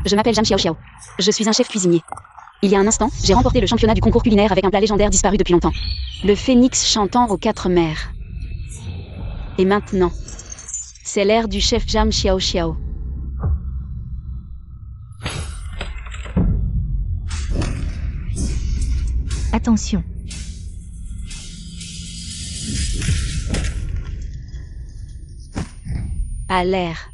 Je m'appelle Jam Xiao Xiao. Je suis un chef cuisinier. Il y a un instant, j'ai remporté le championnat du concours culinaire avec un plat légendaire disparu depuis longtemps. Le phénix chantant aux 4 mers. Et maintenant, c'est l'ère du chef Jam Xiao Xiao. Attention. À l'air.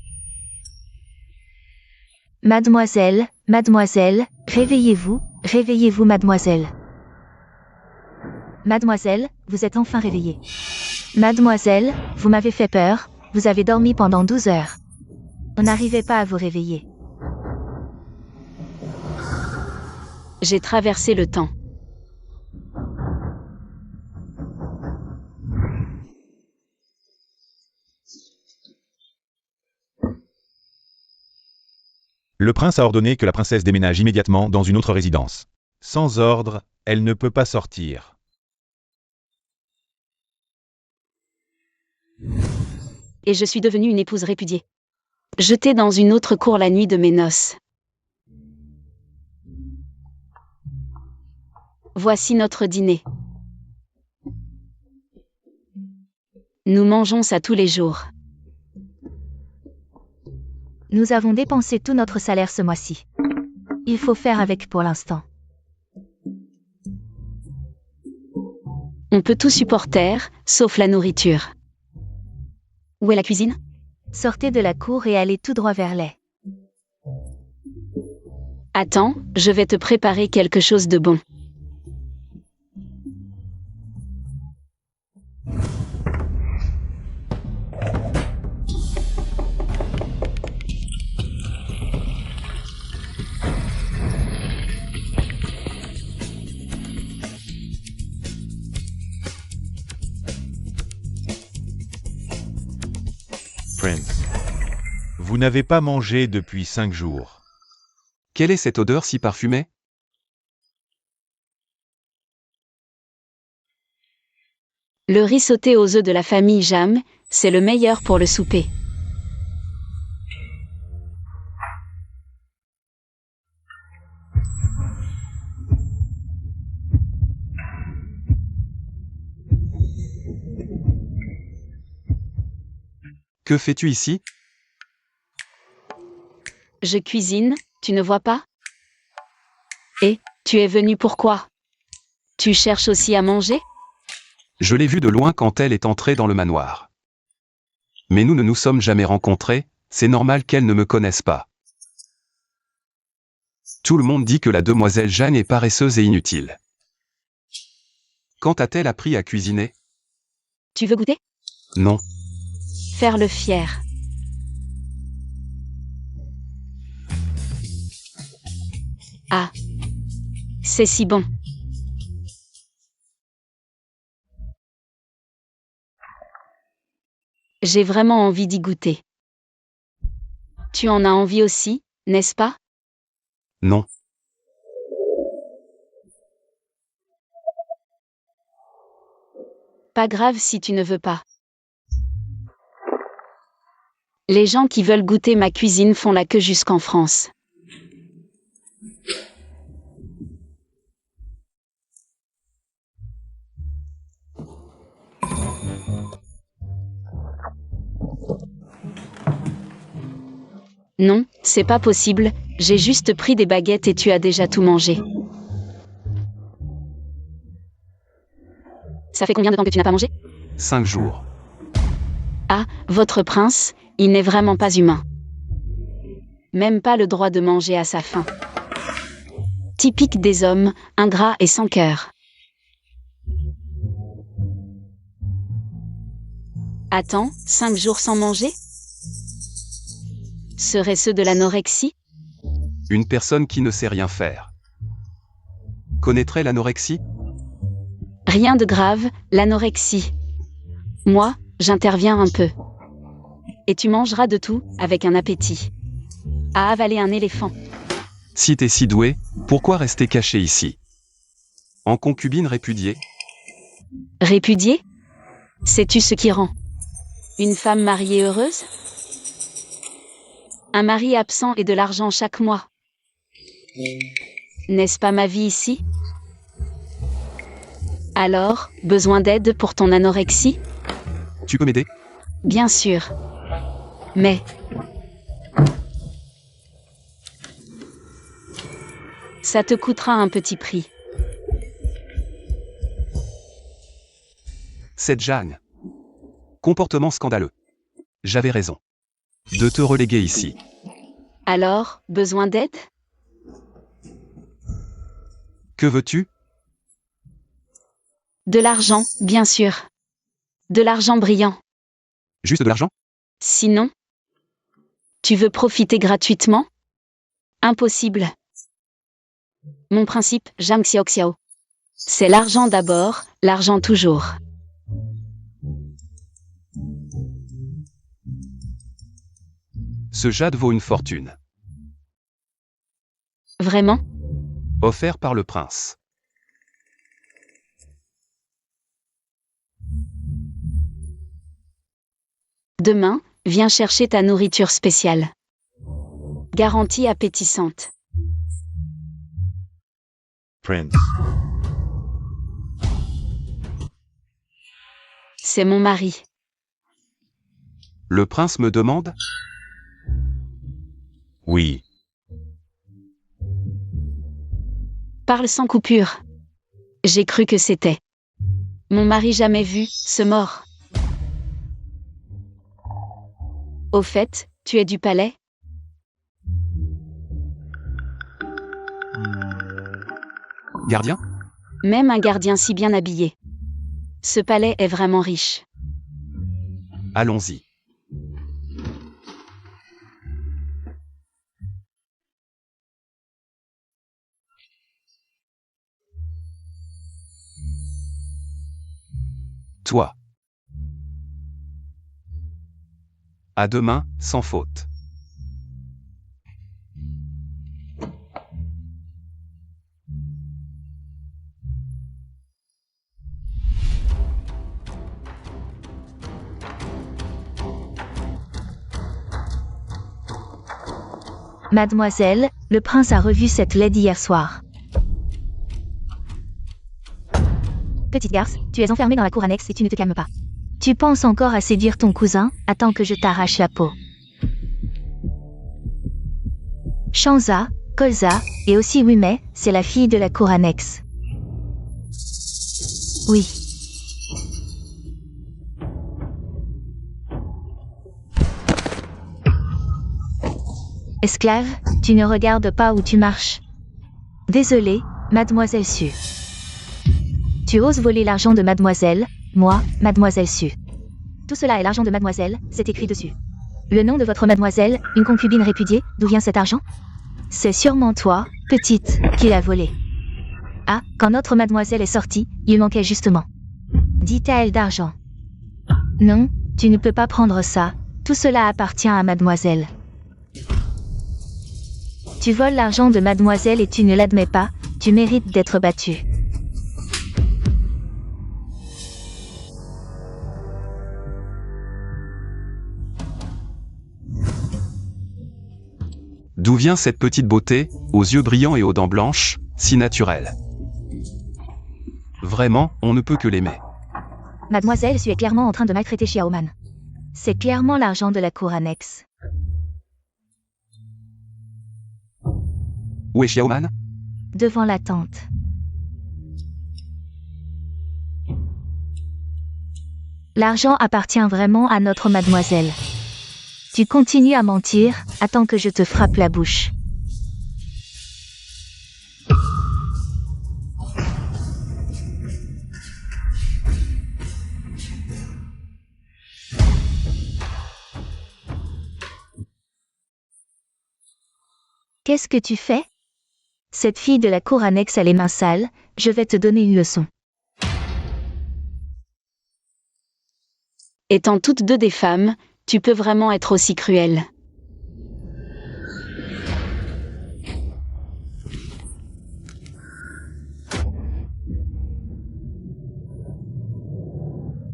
Mademoiselle, mademoiselle, réveillez-vous, réveillez-vous mademoiselle. Mademoiselle, vous êtes enfin réveillée. Mademoiselle, vous m'avez fait peur, vous avez dormi pendant 12 heures. On n'arrivait pas à vous réveiller. J'ai traversé le temps. Le prince a ordonné que la princesse déménage immédiatement dans une autre résidence. Sans ordre, elle ne peut pas sortir. Et je suis devenue une épouse répudiée. Jetée dans une autre cour la nuit de mes noces. Voici notre dîner. Nous mangeons ça tous les jours. Nous avons dépensé tout notre salaire ce mois-ci. Il faut faire avec pour l'instant. On peut tout supporter, sauf la nourriture. Où est la cuisine? Sortez de la cour et allez tout droit vers les. Attends, je vais te préparer quelque chose de bon. Prince. Vous n'avez pas mangé depuis 5 jours. Quelle est cette odeur si parfumée? Le riz sauté aux œufs de la famille Jam, c'est le meilleur pour le souper. Que fais-tu ici? Je cuisine, tu ne vois pas? Et, tu es venu pourquoi? Tu cherches aussi à manger? Je l'ai vue de loin quand elle est entrée dans le manoir. Mais nous ne nous sommes jamais rencontrés, c'est normal qu'elle ne me connaisse pas. Tout le monde dit que la demoiselle Jeanne est paresseuse et inutile. Quand a-t-elle appris à cuisiner? Tu veux goûter? Non. Faire le fier. Ah. C'est si bon. J'ai vraiment envie d'y goûter. Tu en as envie aussi, n'est-ce pas? Non. Pas grave si tu ne veux pas. Les gens qui veulent goûter ma cuisine font la queue jusqu'en France. Non, c'est pas possible, j'ai juste pris des baguettes et tu as déjà tout mangé. Ça fait combien de temps que tu n'as pas mangé? 5 jours. Ah, votre prince, il n'est vraiment pas humain. Même pas le droit de manger à sa faim. Typique des hommes, ingrats et sans cœur. Attends, 5 jours sans manger? Seraient ceux de l'anorexie? Une personne qui ne sait rien faire. Connaîtrait l'anorexie? Rien de grave, l'anorexie. Moi, j'interviens un peu. Et tu mangeras de tout, avec un appétit. À avaler un éléphant. Si t'es si doué, pourquoi rester caché ici? En concubine répudiée? Répudiée? Sais-tu ce qui rend une femme mariée heureuse? Un mari absent et de l'argent chaque mois. N'est-ce pas ma vie ici? Alors, besoin d'aide pour ton anorexie? Tu peux m'aider? Bien sûr. Mais... ça te coûtera un petit prix. Cette Jeanne. Comportement scandaleux. J'avais raison. De te reléguer ici. Alors, besoin d'aide? Que veux-tu? De l'argent, bien sûr. De l'argent brillant. Juste de l'argent? Sinon? Tu veux profiter gratuitement? Impossible. Mon principe, Zhang Xiaoxiao. C'est l'argent d'abord, l'argent toujours. Ce jade vaut une fortune. Vraiment? Offert par le prince. Demain, viens chercher ta nourriture spéciale. Garantie appétissante. Prince. C'est mon mari. Le prince me demande? Oui. Parle sans coupure. J'ai cru que c'était mon mari jamais vu, ce mort. Au fait, tu es du palais? Gardien? Même un gardien si bien habillé. Ce palais est vraiment riche. Allons-y. Toi. À demain, sans faute. Mademoiselle, le prince a revu cette lady hier soir. Petite garce, tu es enfermée dans la cour annexe et tu ne te calmes pas. Tu penses encore à séduire ton cousin? Attends que je t'arrache la peau. Shanza, Kolza, et aussi Wimei, c'est la fille de la cour annexe. Oui. Esclave, tu ne regardes pas où tu marches. Désolée, mademoiselle Su. Tu oses voler l'argent de mademoiselle, moi, mademoiselle Su. Tout cela est l'argent de mademoiselle, c'est écrit dessus. Le nom de votre mademoiselle, une concubine répudiée, d'où vient cet argent? C'est sûrement toi, petite, qui l'a volé. Ah, quand notre mademoiselle est sortie, il manquait justement 10 taels d'argent. Non, tu ne peux pas prendre ça, tout cela appartient à mademoiselle. Tu voles l'argent de mademoiselle et tu ne l'admets pas, tu mérites d'être battu. D'où vient cette petite beauté, aux yeux brillants et aux dents blanches, si naturelle? Vraiment, on ne peut que l'aimer. Mademoiselle Su est clairement en train de maltraiter Xiaoman. C'est clairement l'argent de la cour annexe. Où est Xiaoman? Devant la tente. L'argent appartient vraiment à notre mademoiselle. Tu continues à mentir, attends que je te frappe la bouche. Qu'est-ce que tu fais? Cette fille de la cour annexe a les mains sales, je vais te donner une leçon. Étant toutes deux des femmes, tu peux vraiment être aussi cruelle.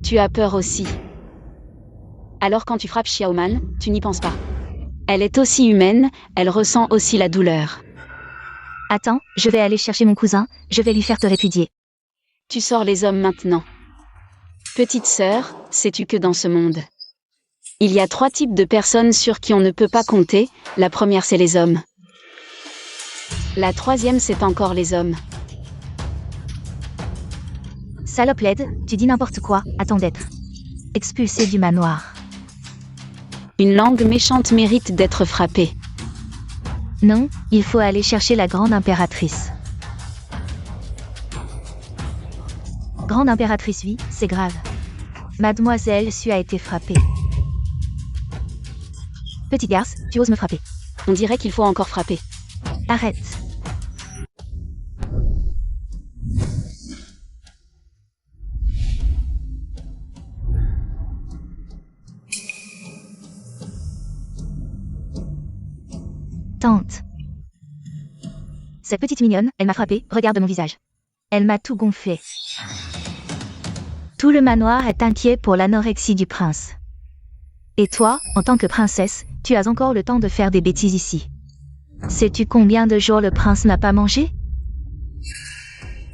Tu as peur aussi. Alors quand tu frappes Xiaoman, tu n'y penses pas. Elle est aussi humaine, elle ressent aussi la douleur. Attends, je vais aller chercher mon cousin, je vais lui faire te répudier. Tu sors les hommes maintenant. Petite sœur, sais-tu que dans ce monde, il y a 3 types de personnes sur qui on ne peut pas compter. La première, c'est les hommes. La troisième, c'est encore les hommes. Salope laide, tu dis n'importe quoi, attends d'être expulsé du manoir. Une langue méchante mérite d'être frappée. Non, il faut aller chercher la grande impératrice. Grande impératrice, oui, c'est grave. Mademoiselle Su a été frappée. Petite garce, tu oses me frapper. On dirait qu'il faut encore frapper. Arrête. Tante. Cette petite mignonne, elle m'a frappé, regarde mon visage. Elle m'a tout gonflé. Tout le manoir est inquiet pour l'anorexie du prince. Et toi, en tant que princesse, tu as encore le temps de faire des bêtises ici. Sais-tu combien de jours le prince n'a pas mangé?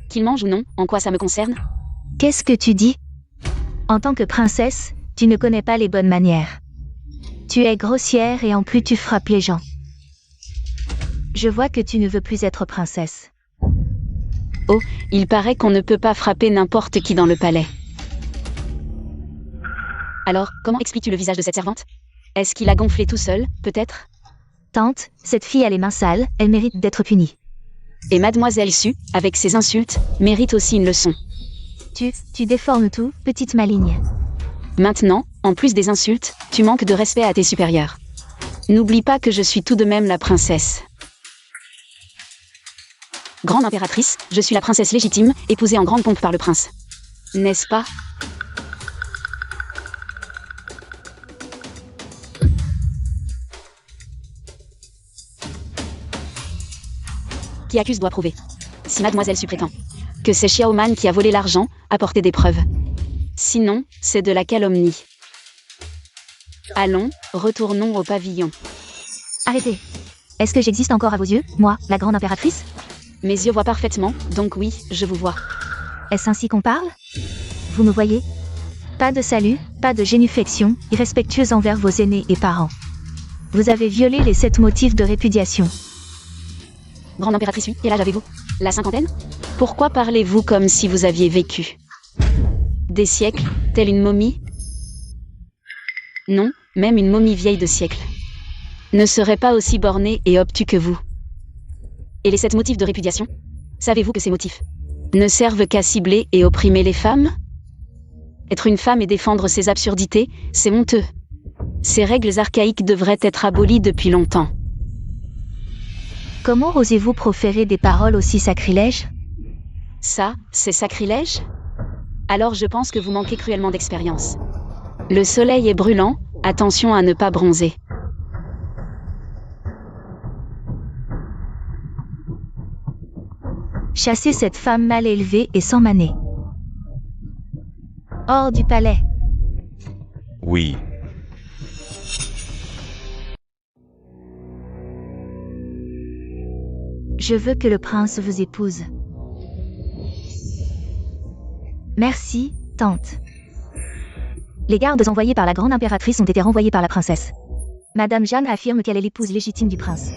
Qu'il mange ou non, en quoi ça me concerne? Qu'est-ce que tu dis? En tant que princesse, tu ne connais pas les bonnes manières. Tu es grossière et en plus tu frappes les gens. Je vois que tu ne veux plus être princesse. Oh, il paraît qu'on ne peut pas frapper n'importe qui dans le palais. Alors, comment expliques-tu le visage de cette servante? Est-ce qu'il a gonflé tout seul, peut-être? Tante, cette fille a les mains sales, elle mérite d'être punie. Et Mademoiselle Su, avec ses insultes, mérite aussi une leçon. Tu déformes tout, petite maligne. Maintenant, en plus des insultes, tu manques de respect à tes supérieurs. N'oublie pas que je suis tout de même la princesse. Grande impératrice, je suis la princesse légitime, épousée en grande pompe par le prince. N'est-ce pas? Qui accuse doit prouver. Si Mademoiselle Su prétend que c'est Xiaoman qui a volé l'argent, apportez des preuves. Sinon, c'est de la calomnie. Allons, retournons au pavillon. Arrêtez. Est-ce que j'existe encore à vos yeux, moi, la grande impératrice? Mes yeux voient parfaitement, donc oui, je vous vois. Est-ce ainsi qu'on parle? Vous me voyez? Pas de salut, pas de génuflexion, irrespectueuse envers vos aînés et parents. Vous avez violé les 7 motifs de répudiation. Grande impératrice, oui, quel âge avez-vous? La cinquantaine? Pourquoi parlez-vous comme si vous aviez vécu des siècles, telle une momie? Non, même une momie vieille de siècles ne serait pas aussi bornée et obtus que vous. Et les 7 motifs de répudiation? Savez-vous que ces motifs ne servent qu'à cibler et opprimer les femmes? Être une femme et défendre ces absurdités, c'est honteux. Ces règles archaïques devraient être abolies depuis longtemps. Comment osez-vous proférer des paroles aussi sacrilèges? Ça, c'est sacrilège? Alors je pense que vous manquez cruellement d'expérience. Le soleil est brûlant, attention à ne pas bronzer. Chassez cette femme mal élevée et sans maner. Hors du palais. Oui. Je veux que le prince vous épouse. Merci, tante. Les gardes envoyés par la grande impératrice ont été renvoyés par la princesse. Madame Jeanne affirme qu'elle est l'épouse légitime du prince.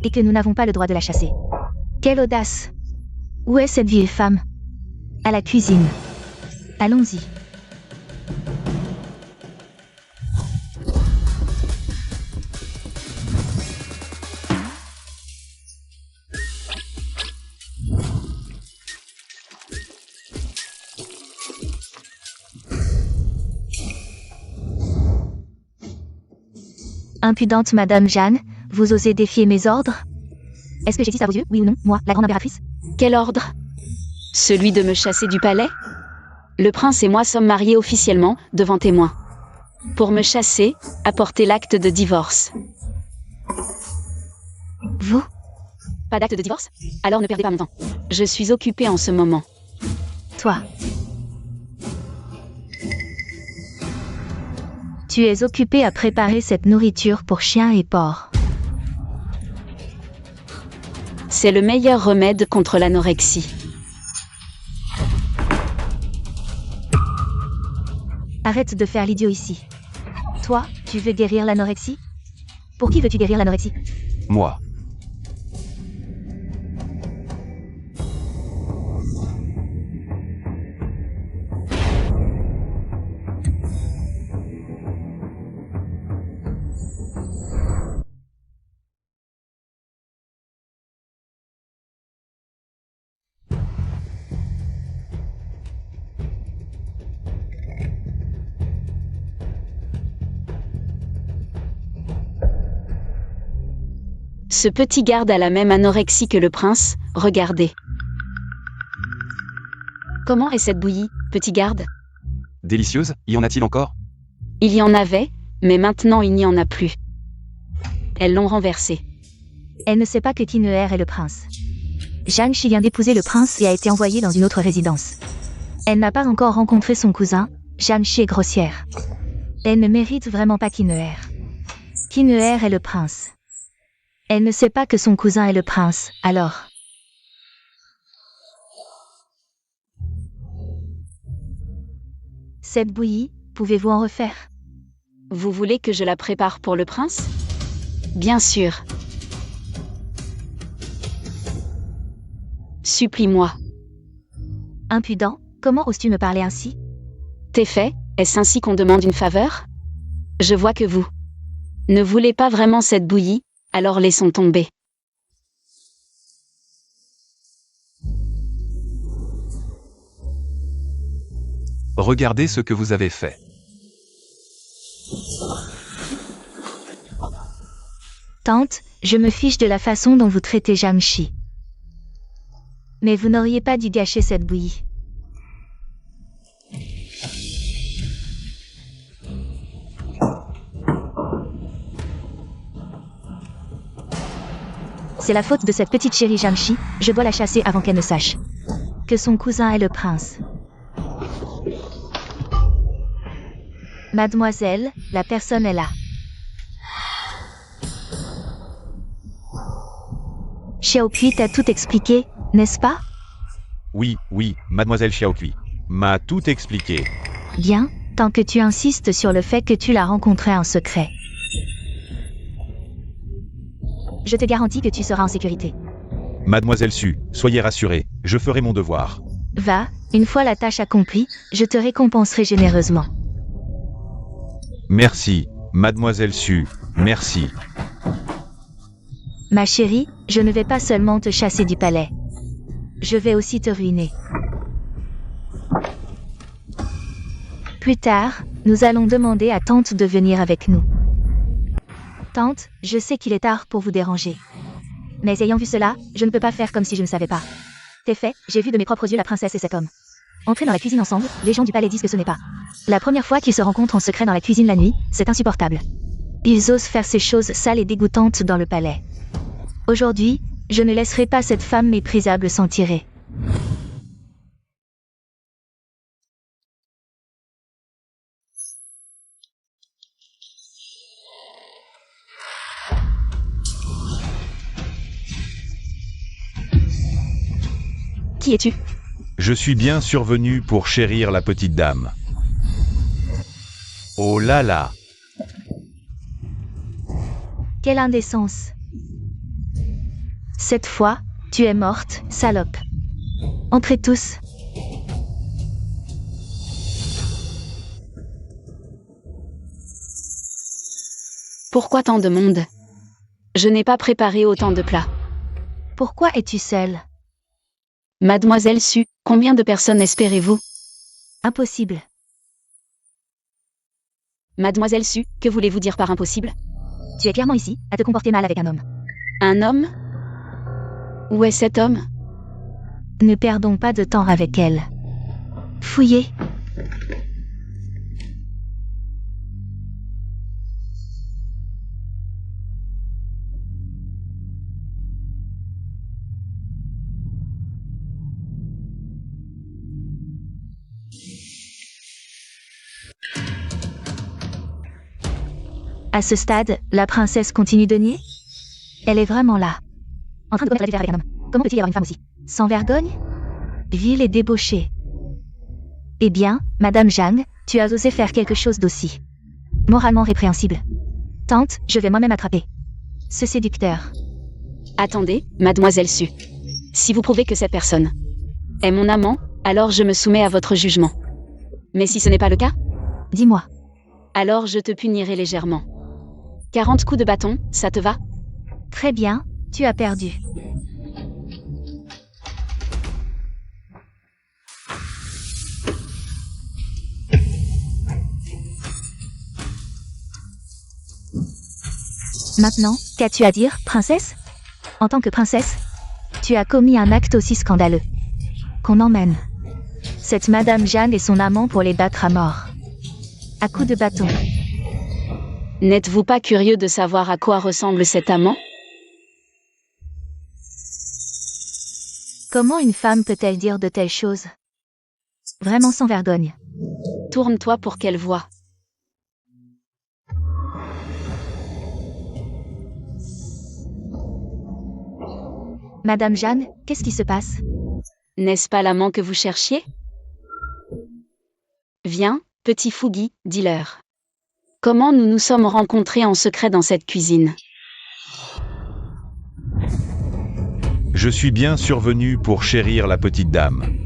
Et que nous n'avons pas le droit de la chasser. Quelle audace! Où est cette vieille femme? À la cuisine. Allons-y. Impudente Madame Jeanne, vous osez défier mes ordres? Est-ce que j'existe à vos yeux, oui ou non, moi, la grande impératrice? Quel ordre? Celui de me chasser du palais? Le prince et moi sommes mariés officiellement, devant témoins. Pour me chasser, apportez l'acte de divorce. Vous? Pas d'acte de divorce? Alors ne perdez pas mon temps. Je suis occupée en ce moment. Toi. Tu es occupé à préparer cette nourriture pour chiens et porcs. C'est le meilleur remède contre l'anorexie. Arrête de faire l'idiot ici. Toi, tu veux guérir l'anorexie? Pour qui veux-tu guérir l'anorexie? Moi. Ce petit garde a la même anorexie que le prince, regardez. Comment est cette bouillie, petit garde? Délicieuse, y en a-t-il encore? Il y en avait, mais maintenant il n'y en a plus. Elles l'ont renversée. Elle ne sait pas que Kineher est le prince. Jiangshi vient d'épouser le prince et a été envoyée dans une autre résidence. Elle n'a pas encore rencontré son cousin, Jiangshi est grossière. Elle ne mérite vraiment pas Kineher. Kineher est le prince. Elle ne sait pas que son cousin est le prince, alors. Cette bouillie, pouvez-vous en refaire? Vous voulez que je la prépare pour le prince? Bien sûr. Supplie-moi. Impudent, comment oses-tu me parler ainsi? T'es fait, est-ce ainsi qu'on demande une faveur? Je vois que vous ne voulez pas vraiment cette bouillie, alors laissons tomber. Regardez ce que vous avez fait. Tante, je me fiche de la façon dont vous traitez Jiangshi. Mais vous n'auriez pas dû gâcher cette bouillie. C'est la faute de cette petite chérie Jiangshi, je dois la chasser avant qu'elle ne sache que son cousin est le prince. Mademoiselle, la personne est là. Xiaokui t'a tout expliqué, n'est-ce pas? Oui, mademoiselle Xiaokui m'a tout expliqué. Bien, tant que tu insistes sur le fait que tu l'as rencontré en secret. Je te garantis que tu seras en sécurité. Mademoiselle Su, soyez rassurée, je ferai mon devoir. Va, une fois la tâche accomplie, je te récompenserai généreusement. Merci, mademoiselle Su, merci. Ma chérie, je ne vais pas seulement te chasser du palais. Je vais aussi te ruiner. Plus tard, nous allons demander à tante de venir avec nous. Tante, je sais qu'il est tard pour vous déranger. Mais ayant vu cela, je ne peux pas faire comme si je ne savais pas. C'est fait, j'ai vu de mes propres yeux la princesse et cet homme entrer dans la cuisine ensemble, les gens du palais disent que ce n'est pas la première fois qu'ils se rencontrent en secret dans la cuisine la nuit, c'est insupportable. Ils osent faire ces choses sales et dégoûtantes dans le palais. Aujourd'hui, je ne laisserai pas cette femme méprisable s'en tirer. Qui es-tu? Je suis bien survenu pour chérir la petite dame. Oh là là! Quelle indécence. Cette fois, tu es morte, salope. Entrez tous. Pourquoi tant de monde? Je n'ai pas préparé autant de plats. Pourquoi es-tu seule? Mademoiselle Su, combien de personnes espérez-vous? Impossible. Mademoiselle Su, que voulez-vous dire par impossible? Tu es clairement ici, à te comporter mal avec un homme. Un homme? Où est cet homme? Ne perdons pas de temps avec elle. Fouillez. À ce stade, la princesse continue de nier? Elle est vraiment là. en train de commettre l'adultère avec un homme. Comment peut-il y avoir une femme aussi? Sans vergogne? Vile et débauchée. Eh bien, Madame Zhang, tu as osé faire quelque chose d'aussi moralement répréhensible. Tante, je vais moi-même attraper ce séducteur. Attendez, mademoiselle Su. Si vous prouvez que cette personne est mon amant, alors je me soumets à votre jugement. Mais si ce n'est pas le cas, Dis-moi. alors je te punirai légèrement. 40 coups de bâton, ça te va? Très bien, tu as perdu. Maintenant, qu'as-tu à dire, princesse? En tant que princesse, tu as commis un acte aussi scandaleux. Qu'on emmène cette Madame Jeanne et son amant pour les battre à mort. À coups de bâton. N'êtes-vous pas curieux de savoir à quoi ressemble cet amant? Comment une femme peut-elle dire de telles choses? Vraiment sans vergogne. Tourne-toi pour qu'elle voie. Madame Jeanne, qu'est-ce qui se passe? N'est-ce pas l'amant que vous cherchiez? Viens, petit Fougi, dis-leur. Comment nous nous sommes rencontrés en secret dans cette cuisine? Je suis bien survenu pour chérir la petite dame.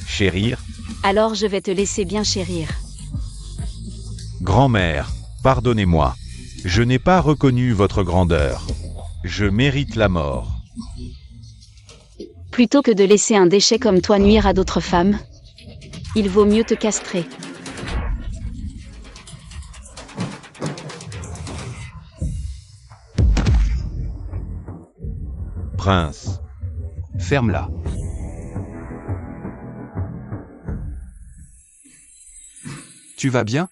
Chérir? Alors je vais te laisser bien chérir. Grand-mère, pardonnez-moi. Je n'ai pas reconnu votre grandeur. Je mérite la mort. Plutôt que de laisser un déchet comme toi nuire à d'autres femmes, il vaut mieux te castrer. Prince. Ferme-la. Tu vas bien?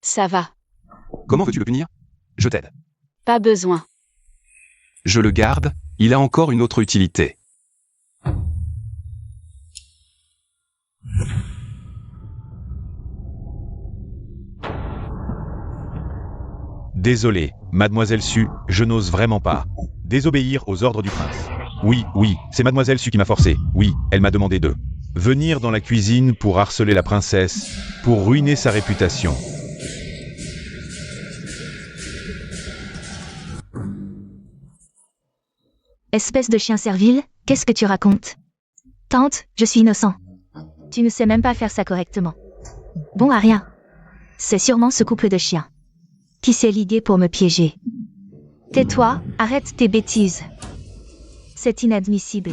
Ça va. Comment veux-tu le punir? Je t'aide. Pas besoin. Je le garde, il a encore une autre utilité. Désolé, mademoiselle Su, je n'ose vraiment pas. Désobéir aux ordres du prince. Oui, c'est mademoiselle Su qui m'a forcé. Oui, elle m'a demandé de venir dans la cuisine pour harceler la princesse, pour ruiner sa réputation. Espèce de chien servile, qu'est-ce que tu racontes? Tante, je suis innocent. Tu ne sais même pas faire ça correctement. Bon à rien. C'est sûrement ce couple de chiens qui s'est ligué pour me piéger. Tais-toi, arrête tes bêtises. C'est inadmissible.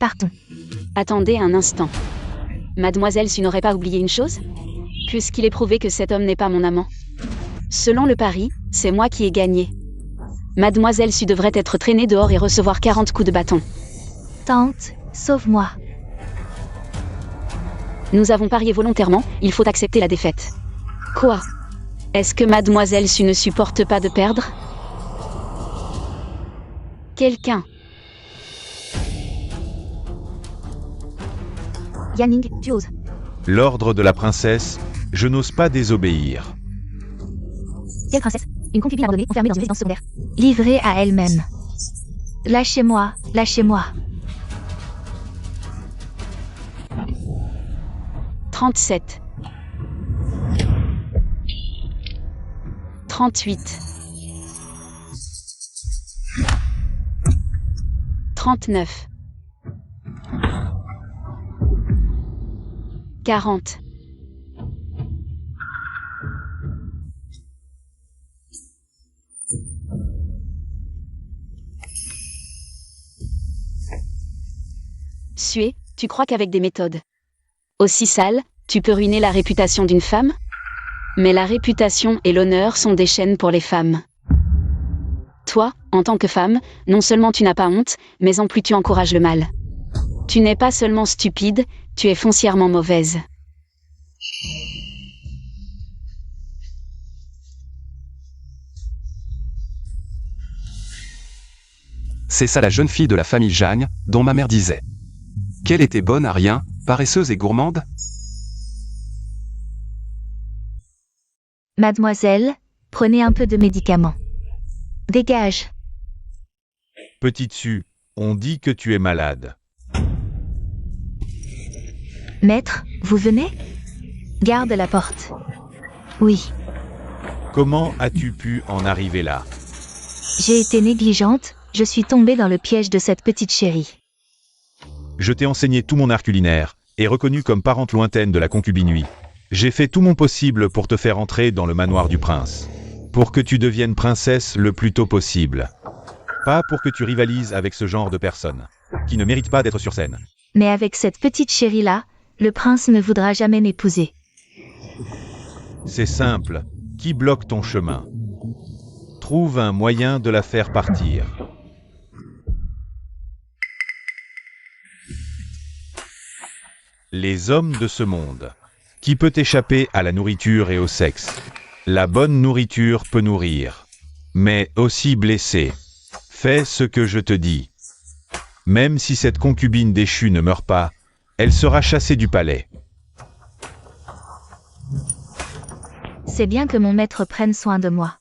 Partons. Attendez un instant. Mademoiselle Su n'aurait pas oublié une chose? Puisqu'il est prouvé que cet homme n'est pas mon amant. Selon le pari, c'est moi qui ai gagné. Mademoiselle Su devrait être traînée dehors et recevoir 40 coups de bâton. Tante, sauve-moi. Nous avons parié volontairement, il faut accepter la défaite. Quoi? Est-ce que Mademoiselle Su ne supporte pas de perdre? Quelqu'un. Yanning, tu oses. L'ordre de la princesse, je n'ose pas désobéir. Quelle princesse? Une concubine abandonnée, enfermée dans une résidence secondaire. Livrée à elle-même. Lâchez-moi, lâchez-moi. 37. 38. 39. 40. Sué, tu crois qu'avec des méthodes aussi sales, tu peux ruiner la réputation d'une femme? Mais la réputation et l'honneur sont des chaînes pour les femmes. Toi, en tant que femme, non seulement tu n'as pas honte, mais en plus tu encourages le mal. Tu n'es pas seulement stupide, tu es foncièrement mauvaise. c'est ça la jeune fille de la famille Jagne, dont ma mère disait qu'elle était bonne à rien, paresseuse et gourmande? Mademoiselle, prenez un peu de médicaments. Dégage. Petite Sue, on dit que tu es malade. Maître, vous venez? Garde la porte. Oui, Comment as-tu pu en arriver là? j'ai été négligente, je suis tombée dans le piège de cette petite chérie. Je t'ai enseigné tout mon art culinaire, et reconnu comme parente lointaine de la concubine. J'ai fait tout mon possible pour te faire entrer dans le manoir du prince. Pour que tu deviennes princesse le plus tôt possible. Pas pour que tu rivalises avec ce genre de personnes, qui ne méritent pas d'être sur scène. Mais avec cette petite chérie-là, le prince ne voudra jamais m'épouser. C'est simple, qui bloque ton chemin? Trouve un moyen de la faire partir. Les hommes de ce monde. Qui peut échapper à la nourriture et au sexe? La bonne nourriture peut nourrir, mais aussi blesser. Fais ce que je te dis. Même si cette concubine déchue ne meurt pas, elle sera chassée du palais. C'est bien que mon maître prenne soin de moi.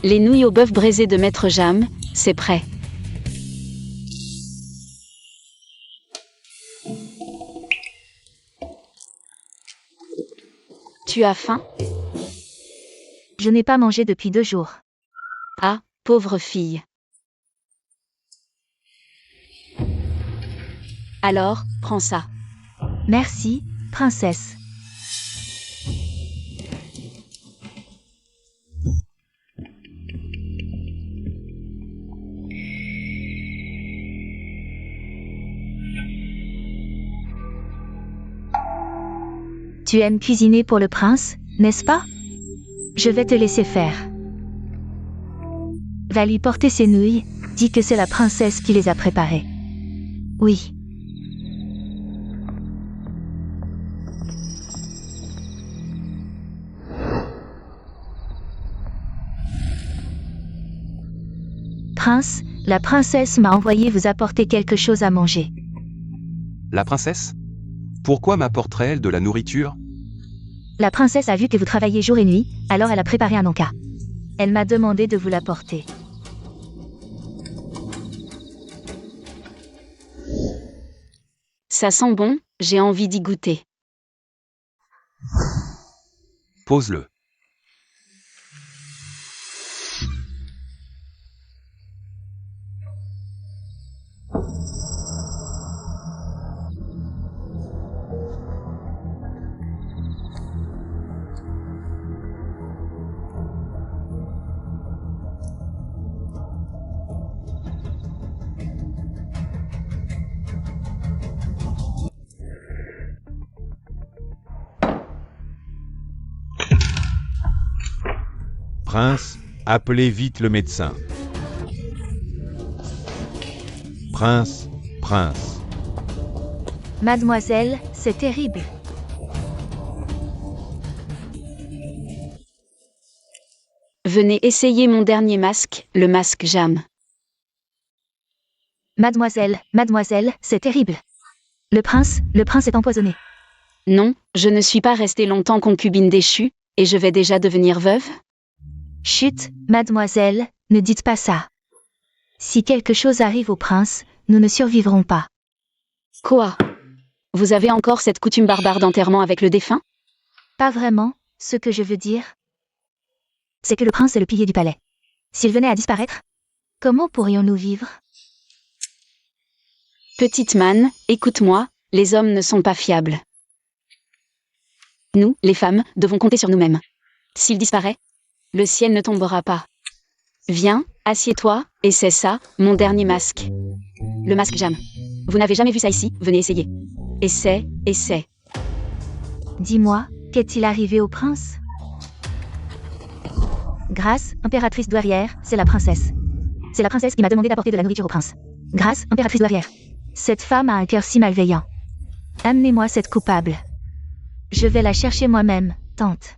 Les nouilles au bœuf braisé de Maître Jam, c'est prêt. Tu as faim? Je n'ai pas mangé depuis 2 jours. Ah, pauvre fille. Alors, prends ça. Merci, princesse. Tu aimes cuisiner pour le prince, n'est-ce pas? Je vais te laisser faire. Va lui porter ses nouilles, dis que c'est la princesse qui les a préparées. Oui. Prince, la princesse m'a envoyé vous apporter quelque chose à manger. La princesse? Pourquoi m'apporterait-elle de la nourriture? La princesse a vu que vous travaillez jour et nuit, alors elle a préparé un encas. Elle m'a demandé de vous l'apporter. Ça sent bon, j'ai envie d'y goûter. Pose-le. Prince, appelez vite le médecin. Prince, prince. Mademoiselle, c'est terrible. Venez essayer mon dernier masque, le masque Jam. Mademoiselle, mademoiselle, c'est terrible. Le prince est empoisonné. Non, je ne suis pas restée longtemps concubine déchue, et je vais déjà devenir veuve. Chut, mademoiselle, ne dites pas ça. Si quelque chose arrive au prince, nous ne survivrons pas. Quoi? Vous avez encore cette coutume barbare d'enterrement avec le défunt? Pas vraiment, ce que je veux dire, c'est que le prince est le pilier du palais. S'il venait à disparaître, comment pourrions-nous vivre? Petite manne, écoute-moi, les hommes ne sont pas fiables. Nous, les femmes, devons compter sur nous-mêmes. S'il disparaît, le ciel ne tombera pas. Viens, assieds-toi, et c'est ça, mon dernier masque. Le masque Jam. Vous n'avez jamais vu ça ici, venez essayer. Essaie. Dis-moi, qu'est-il arrivé au prince? Grâce, impératrice douairière, c'est la princesse. C'est la princesse qui m'a demandé d'apporter de la nourriture au prince. Grâce, impératrice douairière. Cette femme a un cœur si malveillant. Amenez-moi cette coupable. Je vais la chercher moi-même, tante.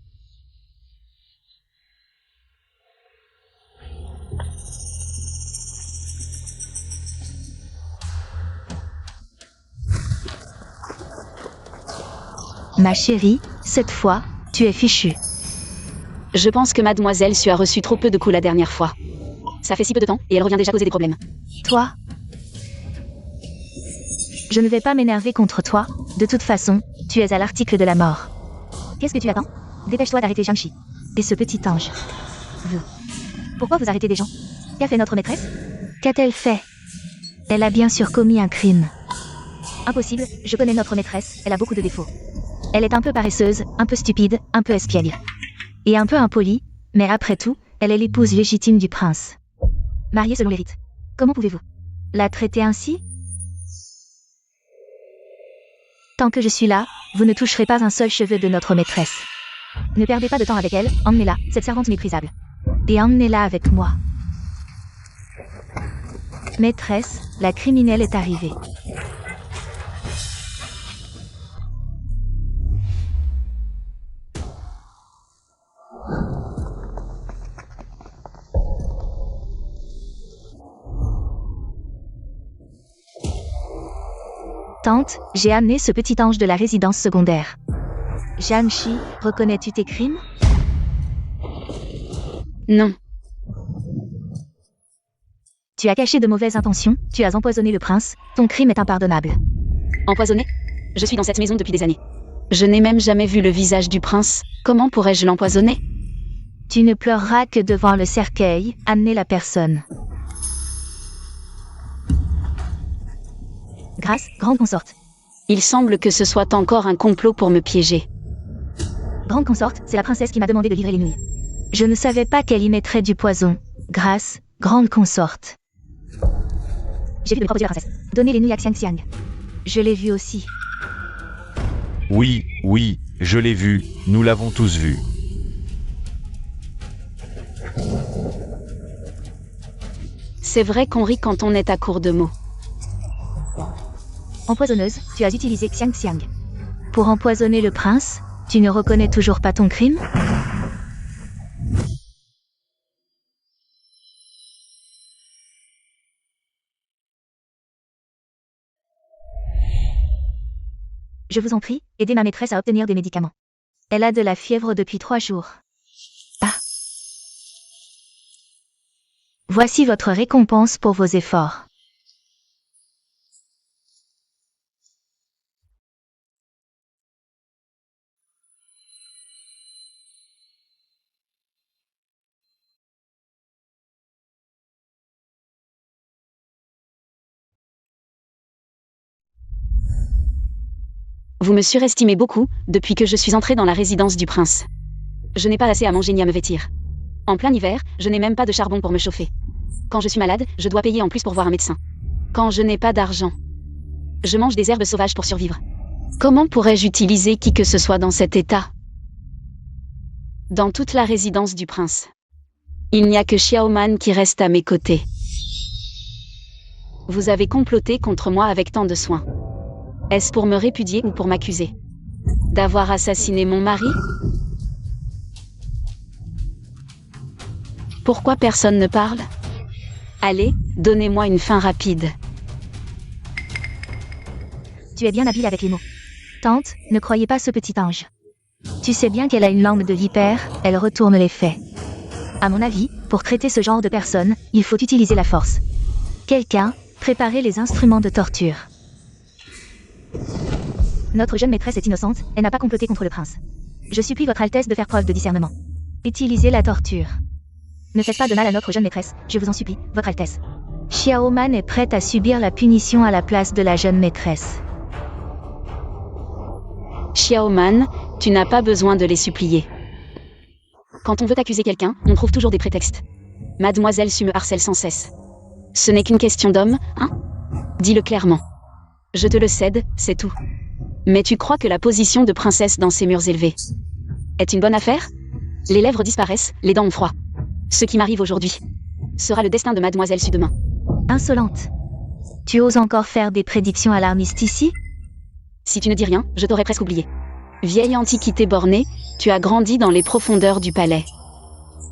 Ma chérie, cette fois, tu es fichue. Je pense que Mademoiselle Su a reçu trop peu de coups la dernière fois. Ça fait si peu de temps, et elle revient déjà causer des problèmes. Toi? Je ne vais pas m'énerver contre toi. De toute façon, tu es à l'article de la mort. Qu'est-ce que tu attends? Dépêche-toi d'arrêter Jiangxi. Et ce petit ange. Pourquoi vous arrêtez des gens? Qu'a fait notre maîtresse? Qu'a-t-elle fait? Elle a bien sûr commis un crime. Impossible, je connais notre maîtresse, elle a beaucoup de défauts. Elle est un peu paresseuse, un peu stupide, un peu espiègle. Et un peu impolie, mais après tout, elle est l'épouse légitime du prince. Mariée selon les rites. Comment pouvez-vous la traiter ainsi? Tant que je suis là, vous ne toucherez pas un seul cheveu de notre maîtresse. Ne perdez pas de temps avec elle, emmenez-la, cette servante méprisable. Et emmenez-la avec moi. Maîtresse, la criminelle est arrivée. Tante, j'ai amené ce petit ange de la résidence secondaire. Jiangxi, reconnais-tu tes crimes? Non. Tu as caché de mauvaises intentions, tu as empoisonné le prince, ton crime est impardonnable. Empoisonné? Je suis dans cette maison depuis des années. Je n'ai même jamais vu le visage du prince. Comment pourrais-je l'empoisonner? Tu ne pleureras que devant le cercueil, amenez la personne. Grâce, grande consorte. Il semble que ce soit encore un complot pour me piéger. Grande consorte, c'est la princesse qui m'a demandé de livrer les nouilles. Je ne savais pas qu'elle y mettrait du poison. Grâce, grande consorte. J'ai vu de propres yeux la princesse. Donnez les nouilles à Xiang Xiang. Je l'ai vu aussi. Oui, oui, je l'ai vu, nous l'avons tous vu. C'est vrai qu'on rit quand on est à court de mots. Empoisonneuse, tu as utilisé Xiang Xiang. Pour empoisonner le prince, tu ne reconnais toujours pas ton crime? Je vous en prie, aidez ma maîtresse à obtenir des médicaments. Elle a de la fièvre depuis 3 jours. Ah. Voici votre récompense pour vos efforts. Vous me surestimez beaucoup, depuis que je suis entrée dans la résidence du prince. Je n'ai pas assez à manger ni à me vêtir. En plein hiver, je n'ai même pas de charbon pour me chauffer. Quand je suis malade, je dois payer en plus pour voir un médecin. Quand je n'ai pas d'argent, je mange des herbes sauvages pour survivre. Comment pourrais-je utiliser qui que ce soit dans cet état? Dans toute la résidence du prince, il n'y a que Xiaoman qui reste à mes côtés. Vous avez comploté contre moi avec tant de soin. Est-ce pour me répudier ou pour m'accuser d'avoir assassiné mon mari? Pourquoi personne ne parle? Allez, donnez-moi une fin rapide. Tu es bien habile avec les mots. Tante, ne croyez pas ce petit ange. Tu sais bien qu'elle a une langue de vipère, elle retourne les faits. À mon avis, pour traiter ce genre de personnes, il faut utiliser la force. Quelqu'un, préparez les instruments de torture. Notre jeune maîtresse est innocente, elle n'a pas comploté contre le prince. Je supplie votre Altesse de faire preuve de discernement. Utilisez la torture. Ne faites pas de mal à notre jeune maîtresse, je vous en supplie, votre Altesse. Xiaoman est prête à subir la punition à la place de la jeune maîtresse. Xiaoman, tu n'as pas besoin de les supplier. Quand on veut accuser quelqu'un, on trouve toujours des prétextes. Mademoiselle Su me harcèle sans cesse. Ce n'est qu'une question d'homme, hein? Dis-le clairement. Je te le cède, c'est tout. Mais tu crois que la position de princesse dans ces murs élevés est une bonne affaire? Les lèvres disparaissent, les dents ont froid. Ce qui m'arrive aujourd'hui sera le destin de Mademoiselle Su demain. Insolente. Tu oses encore faire des prédictions alarmistes ici? Si tu ne dis rien, je t'aurais presque oublié. Vieille antiquité bornée, tu as grandi dans les profondeurs du palais.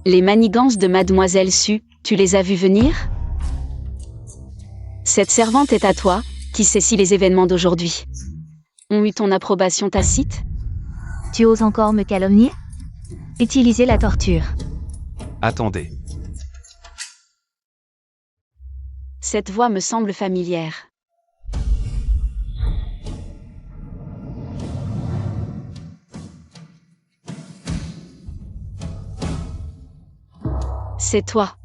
Les manigances de Mademoiselle Su, tu les as vues venir? Cette servante est à toi, qui sait si les événements d'aujourd'hui ont eu ton approbation tacite? Tu oses encore me calomnier? Utiliser la torture. Attendez. Cette voix me semble familière. C'est toi.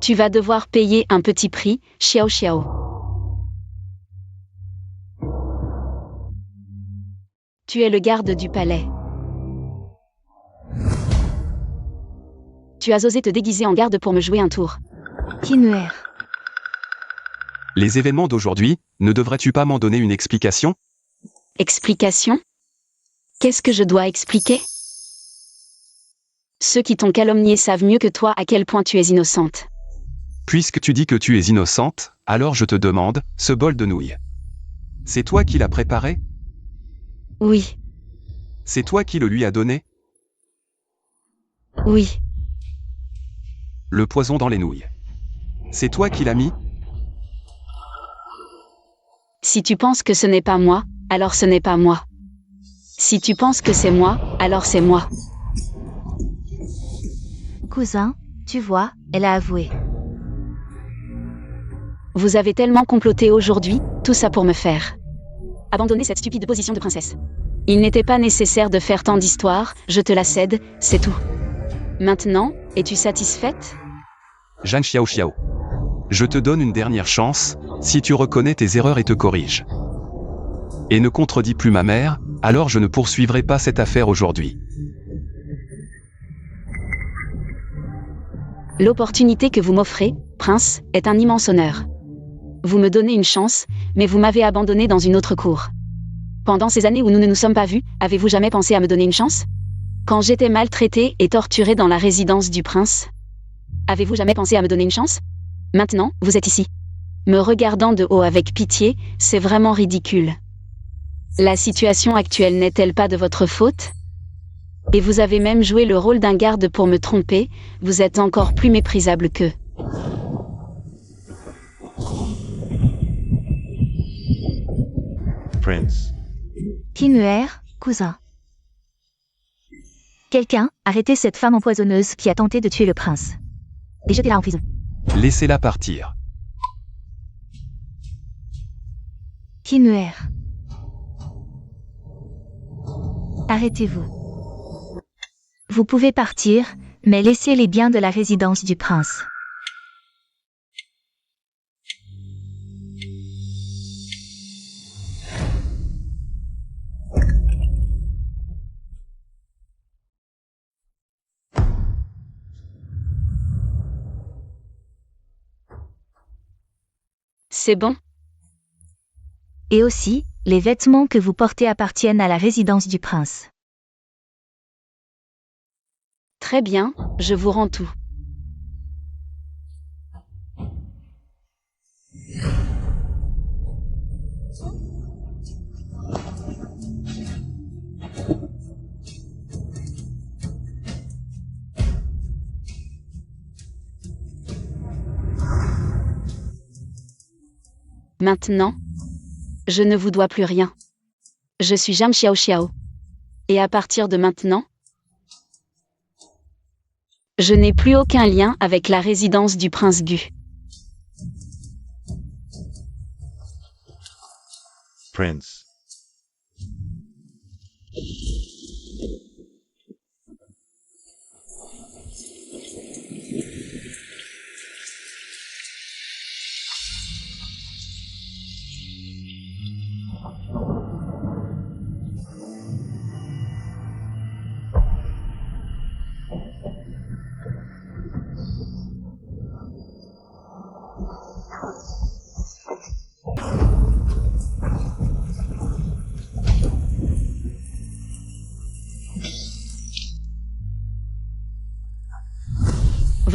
Tu vas devoir payer un petit prix, Xiao Xiao. Tu es le garde du palais. Tu as osé te déguiser en garde pour me jouer un tour. Kinuer. Les événements d'aujourd'hui, ne devrais-tu pas m'en donner une explication? Explication? Qu'est-ce que je dois expliquer? Ceux qui t'ont calomnié savent mieux que toi à quel point tu es innocente. Puisque tu dis que tu es innocente, alors je te demande, ce bol de nouilles. C'est toi qui l'as préparé? Oui, C'est toi qui le lui as donné? oui, Le poison dans les nouilles. C'est toi qui l'as mis? si tu penses que ce n'est pas moi, alors ce n'est pas moi. Si tu penses que c'est moi, alors c'est moi. Cousin, tu vois, elle a avoué. Vous avez tellement comploté aujourd'hui, tout ça pour me faire abandonner cette stupide position de princesse. Il n'était pas nécessaire de faire tant d'histoires, je te la cède, c'est tout. Maintenant, es-tu satisfaite? Zhang Xiao Xiao. Je te donne une dernière chance, si tu reconnais tes erreurs et te corriges. Et ne contredis plus ma mère, alors je ne poursuivrai pas cette affaire aujourd'hui. L'opportunité que vous m'offrez, prince, est un immense honneur. Vous me donnez une chance, mais vous m'avez abandonné dans une autre cour. Pendant ces années où nous ne nous sommes pas vus, avez-vous jamais pensé à me donner une chance? Quand j'étais maltraitée et torturée dans la résidence du prince, avez-vous jamais pensé à me donner une chance? Maintenant, vous êtes ici. Me regardant de haut avec pitié, c'est vraiment ridicule. La situation actuelle n'est-elle pas de votre faute? Et vous avez même joué le rôle d'un garde pour me tromper, vous êtes encore plus méprisable qu'eux. Prince. Kinuer, cousin. Quelqu'un, arrêtez cette femme empoisonneuse qui a tenté de tuer le prince. Et jetez-la en prison. Laissez-la partir. Kinuer. Arrêtez-vous. Vous pouvez partir, mais laissez les biens de la résidence du prince. C'est bon? Et aussi, les vêtements que vous portez appartiennent à la résidence du prince. Très bien, je vous rends tout. Maintenant, je ne vous dois plus rien. Je suis Zhang Xiao Xiao. Et à partir de maintenant, je n'ai plus aucun lien avec la résidence du prince Gu. Prince.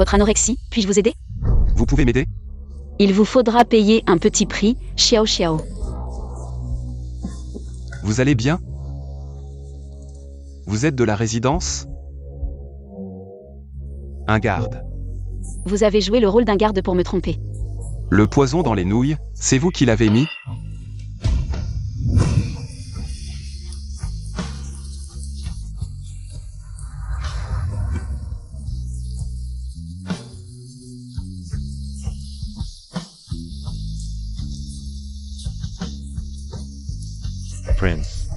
votre anorexie, puis-je vous aider? Vous pouvez m'aider? Il vous faudra payer un petit prix, Xiao Xiao. Vous allez bien? Vous êtes de la résidence? Un garde. Vous avez joué le rôle d'un garde pour me tromper. Le poison dans les nouilles, c'est vous qui l'avez mis? Prince.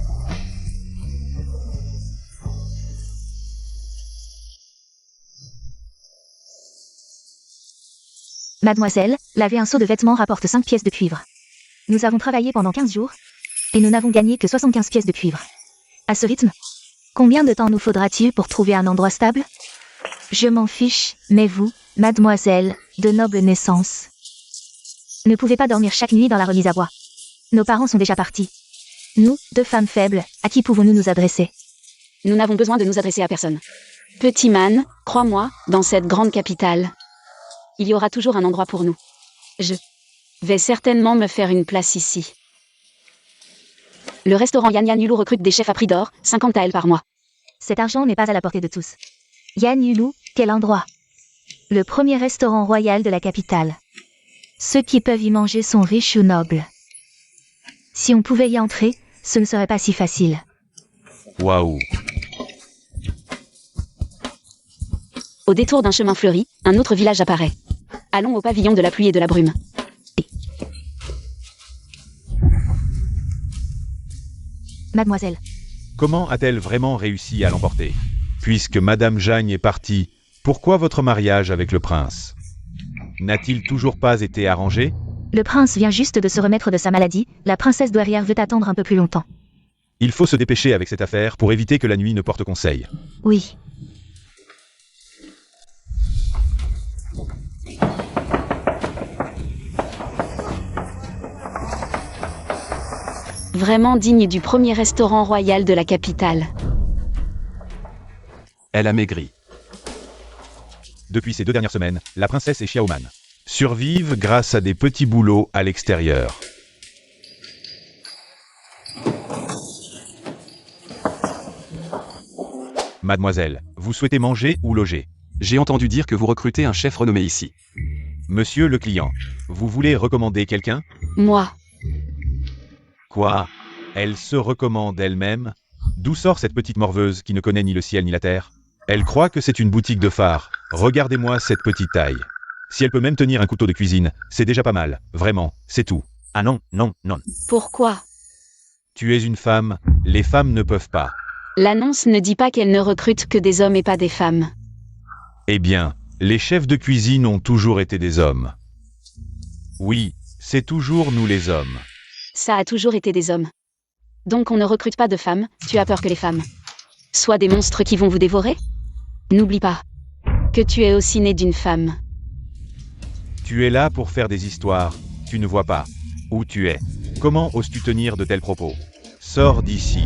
Mademoiselle, laver un seau de vêtements rapporte 5 pièces de cuivre. Nous avons travaillé pendant 15 jours, et nous n'avons gagné que 75 pièces de cuivre. À ce rythme, combien de temps nous faudra-t-il pour trouver un endroit stable? Je m'en fiche, mais vous, mademoiselle, de noble naissance, ne pouvez pas dormir chaque nuit dans la remise à bois. Nos parents sont déjà partis. Nous, deux femmes faibles, à qui pouvons-nous nous adresser? Nous n'avons besoin de nous adresser à personne. Petit man, crois-moi, dans cette grande capitale, il y aura toujours un endroit pour nous. Je vais certainement me faire une place ici. Le restaurant Yan Yan Yulu recrute des chefs à prix d'or, 50 taels par mois. Cet argent n'est pas à la portée de tous. Yan Yulu, quel endroit? Le premier restaurant royal de la capitale. Ceux qui peuvent y manger sont riches ou nobles. Si on pouvait y entrer, ce ne serait pas si facile. Waouh. Au détour d'un chemin fleuri, un autre village apparaît. Allons au pavillon de la pluie et de la brume. Mademoiselle, Comment a-t-elle vraiment réussi à l'emporter? Puisque Madame Jagne est partie, pourquoi votre mariage avec le prince? N'a-t-il toujours pas été arrangé? le prince vient juste de se remettre de sa maladie, la princesse douairière veut attendre un peu plus longtemps. Il faut se dépêcher avec cette affaire pour éviter que la nuit ne porte conseil. Oui. Vraiment digne du premier restaurant royal de la capitale. Elle a maigri. Depuis ces 2 dernières semaines, la princesse et Xiaoman survivent grâce à des petits boulots à l'extérieur. Mademoiselle, vous souhaitez manger ou loger? J'ai entendu dire que vous recrutez un chef renommé ici. Monsieur le client, vous voulez recommander quelqu'un? Moi, Quoi? Elle se recommande elle-même? D'où sort cette petite morveuse qui ne connaît ni le ciel ni la terre? Elle croit que c'est une boutique de phare. Regardez-moi cette petite taille. Si elle peut même tenir un couteau de cuisine, c'est déjà pas mal. Vraiment, c'est tout. Ah non, non, non. pourquoi? Tu es une femme, les femmes ne peuvent pas. L'annonce ne dit pas qu'elle ne recrute que des hommes et pas des femmes. Eh bien, les chefs de cuisine ont toujours été des hommes. Oui, c'est toujours nous les hommes. Ça a toujours été des hommes. Donc on ne recrute pas de femmes, tu as peur que les femmes soient des monstres qui vont vous dévorer? N'oublie pas que tu es aussi né d'une femme. Tu es là pour faire des histoires, tu ne vois pas où tu es. Comment oses-tu tenir de tels propos? Sors d'ici.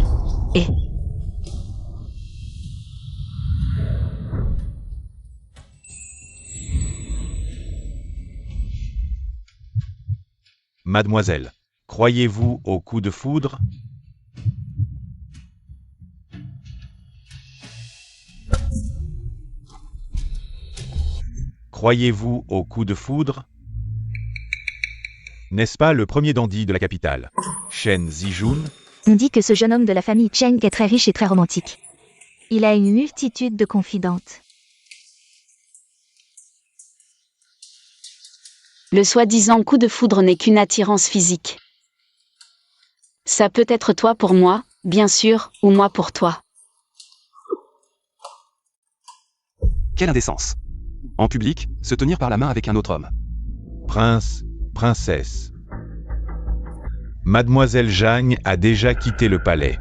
Et Mademoiselle, croyez-vous au coup de foudre? Croyez-vous au coup de foudre? N'est-ce pas le premier dandy de la capitale, Shen Zijun? On dit que ce jeune homme de la famille Cheng est très riche et très romantique. Il a une multitude de confidentes. le soi-disant coup de foudre n'est qu'une attirance physique. Ça peut être toi pour moi, bien sûr, ou moi pour toi. Quelle indécence. En public, se tenir par la main avec un autre homme. Prince, princesse. Mademoiselle Jagne a déjà quitté le palais.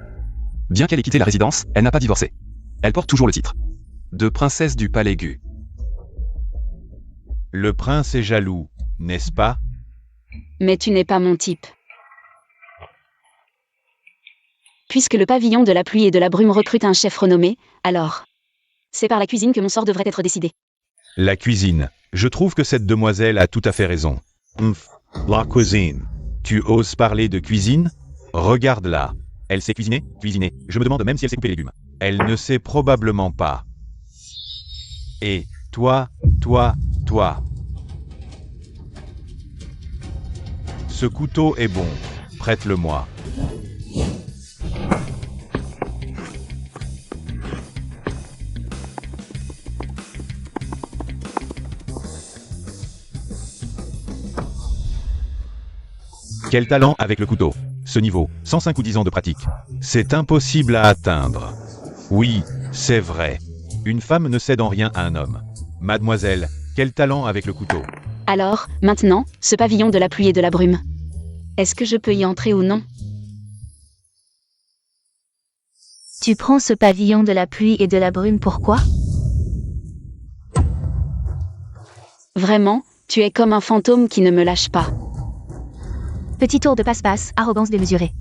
Bien qu'elle ait quitté la résidence, elle n'a pas divorcé. Elle porte toujours le titre de princesse du palais Gu. Le prince est jaloux, n'est-ce pas? Mais tu n'es pas mon type. Puisque le pavillon de la pluie et de la brume recrute un chef renommé, alors c'est par la cuisine que mon sort devrait être décidé. La cuisine. Je trouve que cette demoiselle a tout à fait raison. La cuisine. Tu oses parler de cuisine? Regarde-la. Elle sait cuisiner? Cuisiner. Je me demande même si elle sait couper les légumes. Elle ne sait probablement pas. Et toi. Ce couteau est bon. Prête-le-moi. Quel talent avec le couteau. Ce niveau, 105 ou 10 ans de pratique. C'est impossible à atteindre. Oui, c'est vrai. Une femme ne cède en rien à un homme. Mademoiselle, quel talent avec le couteau. Alors, maintenant, ce pavillon de la pluie et de la brume. Est-ce que je peux y entrer ou non? Tu prends ce pavillon de la pluie et de la brume pourquoi? Vraiment, tu es comme un fantôme qui ne me lâche pas. Petit tour de passe-passe, arrogance démesurée.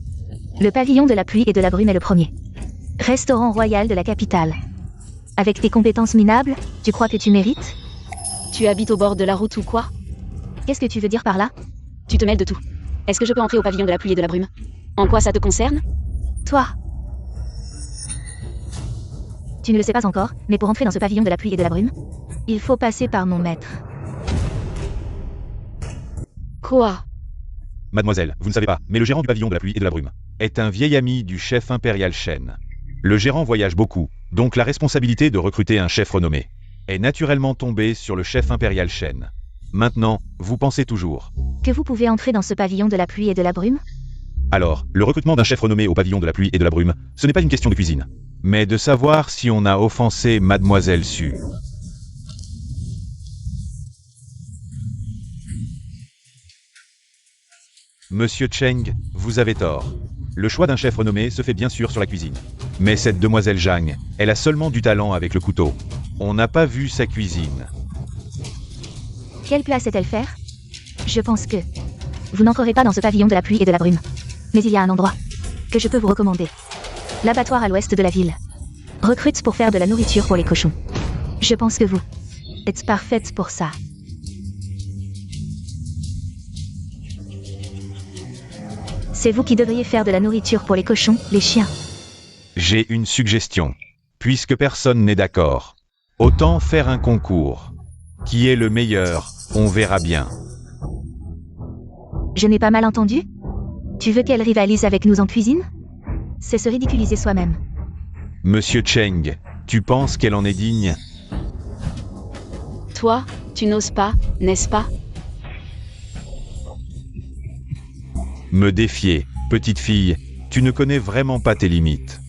Le pavillon de la pluie et de la brume est le premier. Restaurant royal de la capitale. Avec tes compétences minables, tu crois que tu mérites? Tu habites au bord de la route ou quoi? Qu'est-ce que tu veux dire par là? Tu te mêles de tout. Est-ce que je peux entrer au pavillon de la pluie et de la brume? En quoi ça te concerne? Toi. Tu ne le sais pas encore, mais pour entrer dans ce pavillon de la pluie et de la brume, il faut passer par mon maître. Quoi? Mademoiselle, vous ne savez pas, mais le gérant du pavillon de la pluie et de la brume est un vieil ami du chef impérial Shen. Le gérant voyage beaucoup, donc la responsabilité de recruter un chef renommé est naturellement tombée sur le chef impérial Shen. Maintenant, vous pensez toujours. Que vous pouvez entrer dans ce pavillon de la pluie et de la brume? Alors, le recrutement d'un chef renommé au pavillon de la pluie et de la brume, ce n'est pas une question de cuisine, mais de savoir si on a offensé Mademoiselle Su. Monsieur Cheng, vous avez tort. Le choix d'un chef renommé se fait bien sûr sur la cuisine. Mais cette demoiselle Zhang, elle a seulement du talent avec le couteau. On n'a pas vu sa cuisine. Quelle plat sait-elle faire? Je pense que vous n'entrerez pas dans ce pavillon de la pluie et de la brume. Mais il y a un endroit que je peux vous recommander. L'abattoir à l'ouest de la ville. Recrute pour faire de la nourriture pour les cochons. Je pense que vous êtes parfaite pour ça. C'est vous qui devriez faire de la nourriture pour les cochons, les chiens. J'ai une suggestion. Puisque personne n'est d'accord, autant faire un concours. Qui est le meilleur, on verra bien. Je n'ai pas mal entendu? Tu veux qu'elle rivalise avec nous en cuisine? C'est se ridiculiser soi-même. Monsieur Cheng, tu penses qu'elle en est digne? Toi, tu n'oses pas, n'est-ce pas? Me défier, petite fille, tu ne connais vraiment pas tes limites.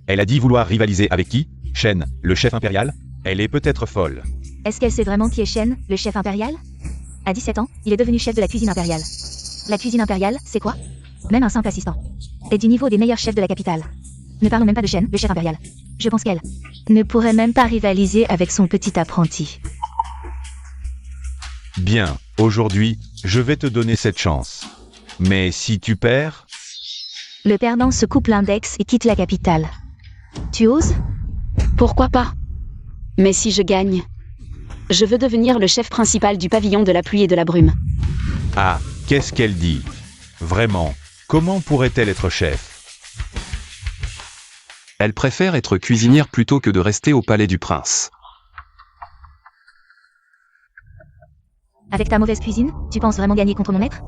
Elle a dit vouloir rivaliser avec qui? Shen, le chef impérial? Elle est peut-être folle. Est-ce qu'elle sait vraiment qui est Shen, le chef impérial? À 17 ans, il est devenu chef de la cuisine impériale. La cuisine impériale, c'est quoi? Même un simple assistant. Et du niveau des meilleurs chefs de la capitale. Ne parlons même pas de Shen, le chef impérial. Je pense qu'elle ne pourrait même pas rivaliser avec son petit apprenti. Bien, aujourd'hui, je vais te donner cette chance. Mais si tu perds, Le perdant se coupe l'index et quitte la capitale. Tu oses? Pourquoi pas? Mais si je gagne, je veux devenir le chef principal du pavillon de la pluie et de la brume. ah, qu'est-ce qu'elle dit? Vraiment, comment pourrait-elle être chef? Elle préfère être cuisinière plutôt que de rester au palais du prince. Avec ta mauvaise cuisine, tu penses vraiment gagner contre mon maître?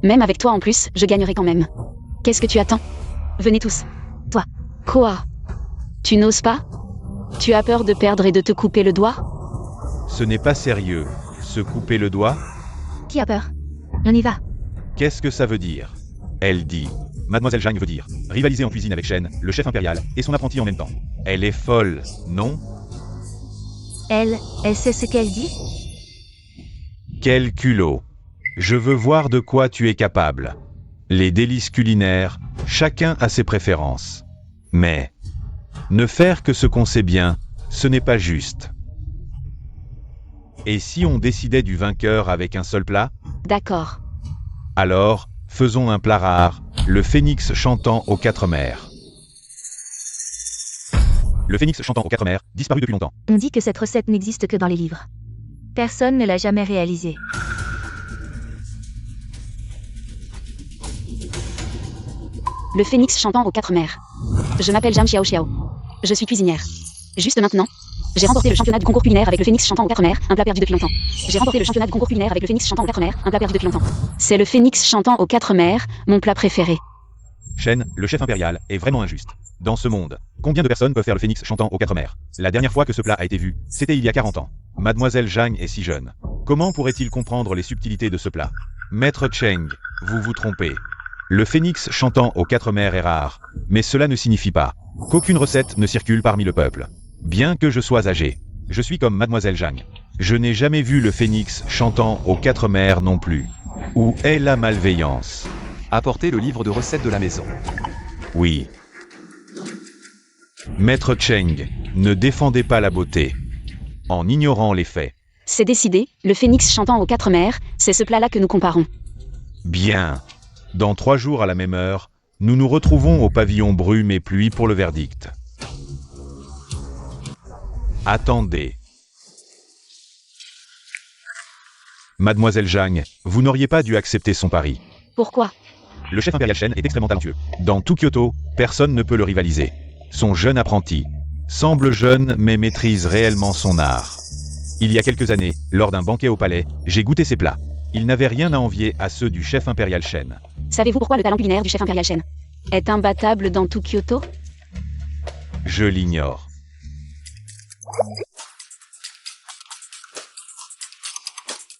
Même avec toi en plus, je gagnerai quand même. Qu'est-ce que tu attends? Venez tous. Toi. Quoi? Tu n'oses pas? Tu as peur de perdre et de te couper le doigt? Ce n'est pas sérieux. Se couper le doigt? Qui a peur? On y va. Qu'est-ce que ça veut dire? Elle dit. Mademoiselle Zhang veut dire rivaliser en cuisine avec Shen, le chef impérial, et son apprenti en même temps. Elle est folle, non? Elle sait ce qu'elle dit? Quel culot! Je veux voir de quoi tu es capable. Les délices culinaires, chacun a ses préférences. Mais ne faire que ce qu'on sait bien, ce n'est pas juste. Et si on décidait du vainqueur avec un seul plat? D'accord. Alors, faisons un plat rare, le phénix chantant aux 4 mers. Le phénix chantant aux quatre mers, disparu depuis longtemps. On dit que cette recette n'existe que dans les livres. Personne ne l'a jamais réalisée. Le phénix chantant aux quatre mers. Je m'appelle Zhang Xiaoxiao. Je suis cuisinière. Juste maintenant, j'ai remporté le championnat du concours culinaire avec le phénix chantant aux quatre mers, un plat perdu depuis longtemps. J'ai remporté le championnat du concours culinaire avec le phénix chantant aux quatre mers, un plat perdu depuis longtemps. C'est le phénix chantant aux quatre mers, mon plat préféré. Shen, le chef impérial, est vraiment injuste. Dans ce monde, combien de personnes peuvent faire le phénix chantant aux quatre mers? La dernière fois que ce plat a été vu, c'était il y a 40 ans. Mademoiselle Zhang est si jeune. Comment pourrait-il comprendre les subtilités de ce plat? Maître Cheng, vous vous trompez. Le phénix chantant aux quatre mers est rare, mais cela ne signifie pas qu'aucune recette ne circule parmi le peuple. Bien que je sois âgé, je suis comme Mademoiselle Zhang. Je n'ai jamais vu le phénix chantant aux quatre mers non plus. Où est la malveillance? Apportez le livre de recettes de la maison. Oui. Maître Cheng, ne défendez pas la beauté en ignorant les faits. C'est décidé, le phénix chantant aux quatre mers, c'est ce plat-là que nous comparons. Bien. Dans 3 jours à la même heure, nous nous retrouvons au pavillon Brume et Pluie pour le verdict. Attendez. Mademoiselle Zhang, vous n'auriez pas dû accepter son pari. Pourquoi? Le chef impérial Shen est extrêmement talentueux. Dans tout Kyoto, personne ne peut le rivaliser. Son jeune apprenti semble jeune mais maîtrise réellement son art. Il y a quelques années, lors d'un banquet au palais, j'ai goûté ses plats. Il n'avait rien à envier à ceux du chef impérial Shen. Savez-vous pourquoi le talent culinaire du chef impérial Shen est imbattable dans tout Kyoto? Je l'ignore.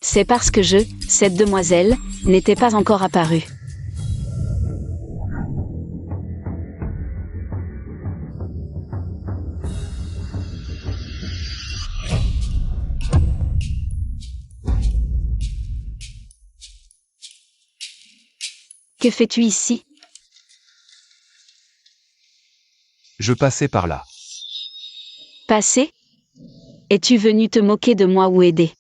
C'est parce que cette demoiselle, n'était pas encore apparue. Que fais-tu ici? Je passais par là. Passé? Es-tu venu te moquer de moi ou aider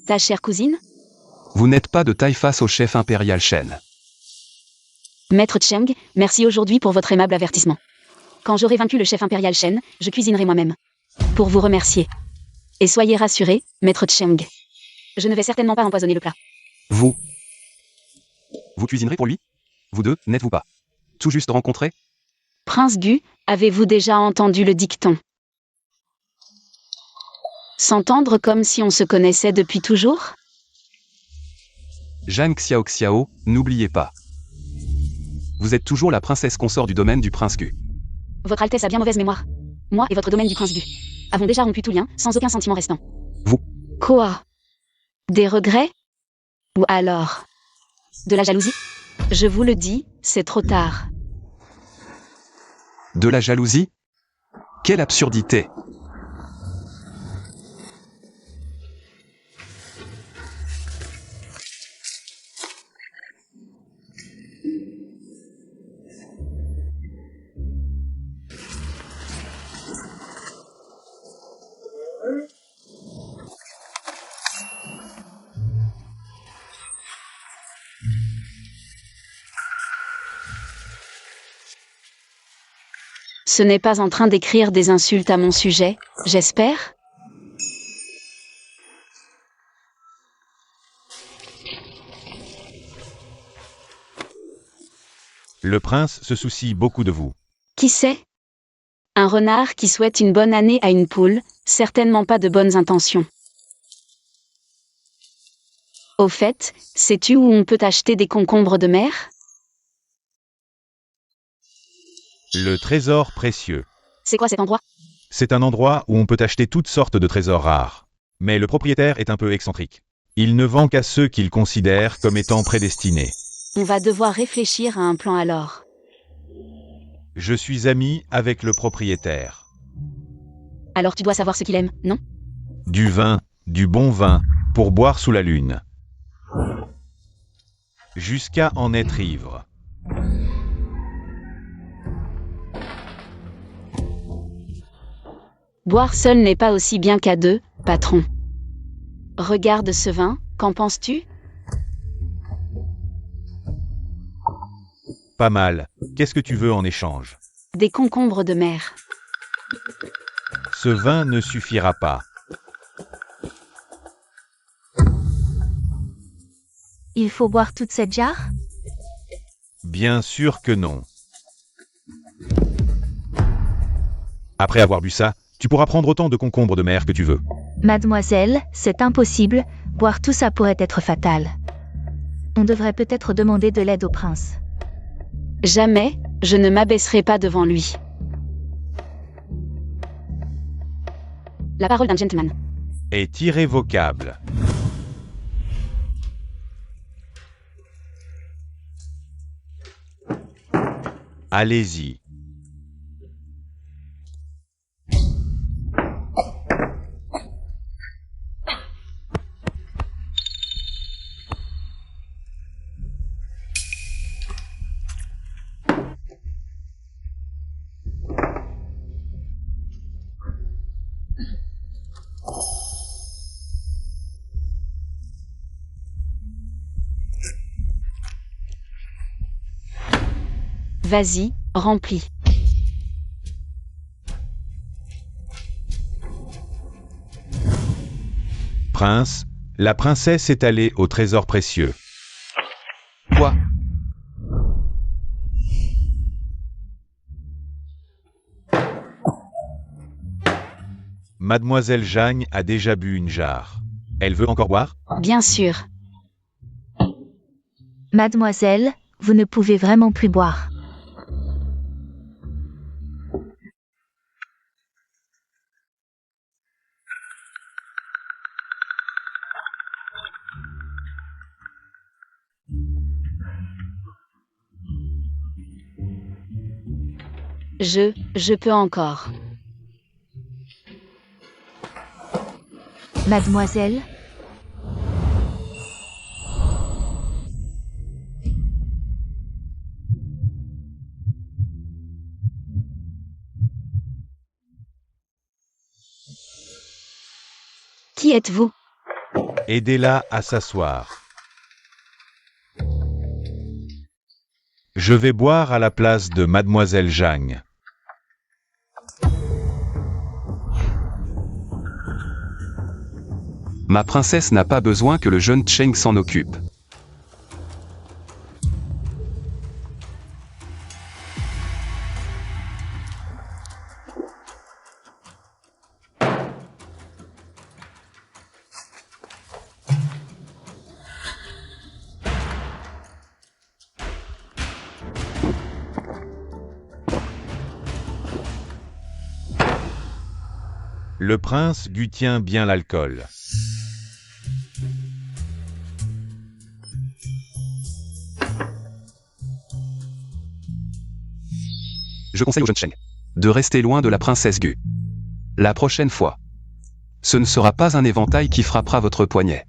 ta chère cousine? Vous n'êtes pas de taille face au chef impérial Shen. Maître Cheng, merci aujourd'hui pour votre aimable avertissement. Quand j'aurai vaincu le chef impérial Shen, je cuisinerai moi-même. Pour vous remercier. Et soyez rassuré, Maître Cheng. Je ne vais certainement pas empoisonner le plat. Vous cuisinerez pour lui? Vous deux, n'êtes-vous pas tout juste rencontrés? Prince Gu, avez-vous déjà entendu le dicton? S'entendre comme si on se connaissait depuis toujours? Zhang Xiaoxiao, n'oubliez pas. Vous êtes toujours la princesse consort du domaine du prince Gu. Votre Altesse a bien mauvaise mémoire. Moi et votre domaine du prince Gu avons déjà rompu tout lien, sans aucun sentiment restant. Vous? Quoi? Des regrets? Ou alors de la jalousie? Je vous le dis, c'est trop tard. De la jalousie? Quelle absurdité! Ce n'est pas en train d'écrire des insultes à mon sujet, j'espère? Le prince se soucie beaucoup de vous. Qui sait? Un renard qui souhaite une bonne année à une poule, certainement pas de bonnes intentions. Au fait, sais-tu où on peut acheter des concombres de mer? Le trésor précieux. C'est quoi cet endroit? C'est un endroit où on peut acheter toutes sortes de trésors rares. Mais le propriétaire est un peu excentrique. Il ne vend qu'à ceux qu'il considère comme étant prédestinés. On va devoir réfléchir à un plan alors. Je suis ami avec le propriétaire. Alors tu dois savoir ce qu'il aime, non? Du vin, du bon vin, pour boire sous la lune. Jusqu'à en être ivre. Boire seul n'est pas aussi bien qu'à deux, patron. Regarde ce vin, qu'en penses-tu? Pas mal. Qu'est-ce que tu veux en échange? Des concombres de mer. Ce vin ne suffira pas. Il faut boire toute cette jarre? Bien sûr que non. Après avoir bu ça, tu pourras prendre autant de concombres de mer que tu veux. Mademoiselle, c'est impossible, boire tout ça pourrait être fatal. On devrait peut-être demander de l'aide au prince. Jamais, je ne m'abaisserai pas devant lui. La parole d'un gentleman. Est irrévocable. Allez-y. Vas-y, remplis. Prince, la princesse est allée au trésor précieux. Quoi? Mademoiselle Jagne a déjà bu une jarre. Elle veut encore boire? Bien sûr. Mademoiselle, vous ne pouvez vraiment plus boire. Je peux encore. Mademoiselle? Qui êtes-vous? Aidez-la à s'asseoir. Je vais boire à la place de Mademoiselle Jagne. Ma princesse n'a pas besoin que le jeune Cheng s'en occupe. Le prince gutient bien l'alcool. Je conseille au jeune Cheng de rester loin de la princesse Gu. La prochaine fois, ce ne sera pas un éventail qui frappera votre poignet.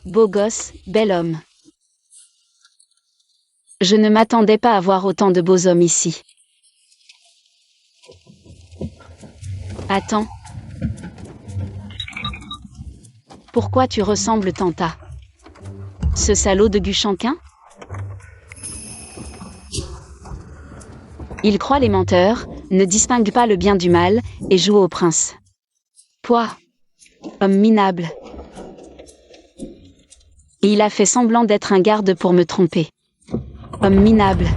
Beau gosse, bel homme. Je ne m'attendais pas à voir autant de beaux hommes ici. Attends. Pourquoi tu ressembles tant à ce salaud de Guchanquin? Il croit les menteurs, ne distingue pas le bien du mal, et joue au prince. Toi, homme minable. Et il a fait semblant d'être un garde pour me tromper. Homme minable.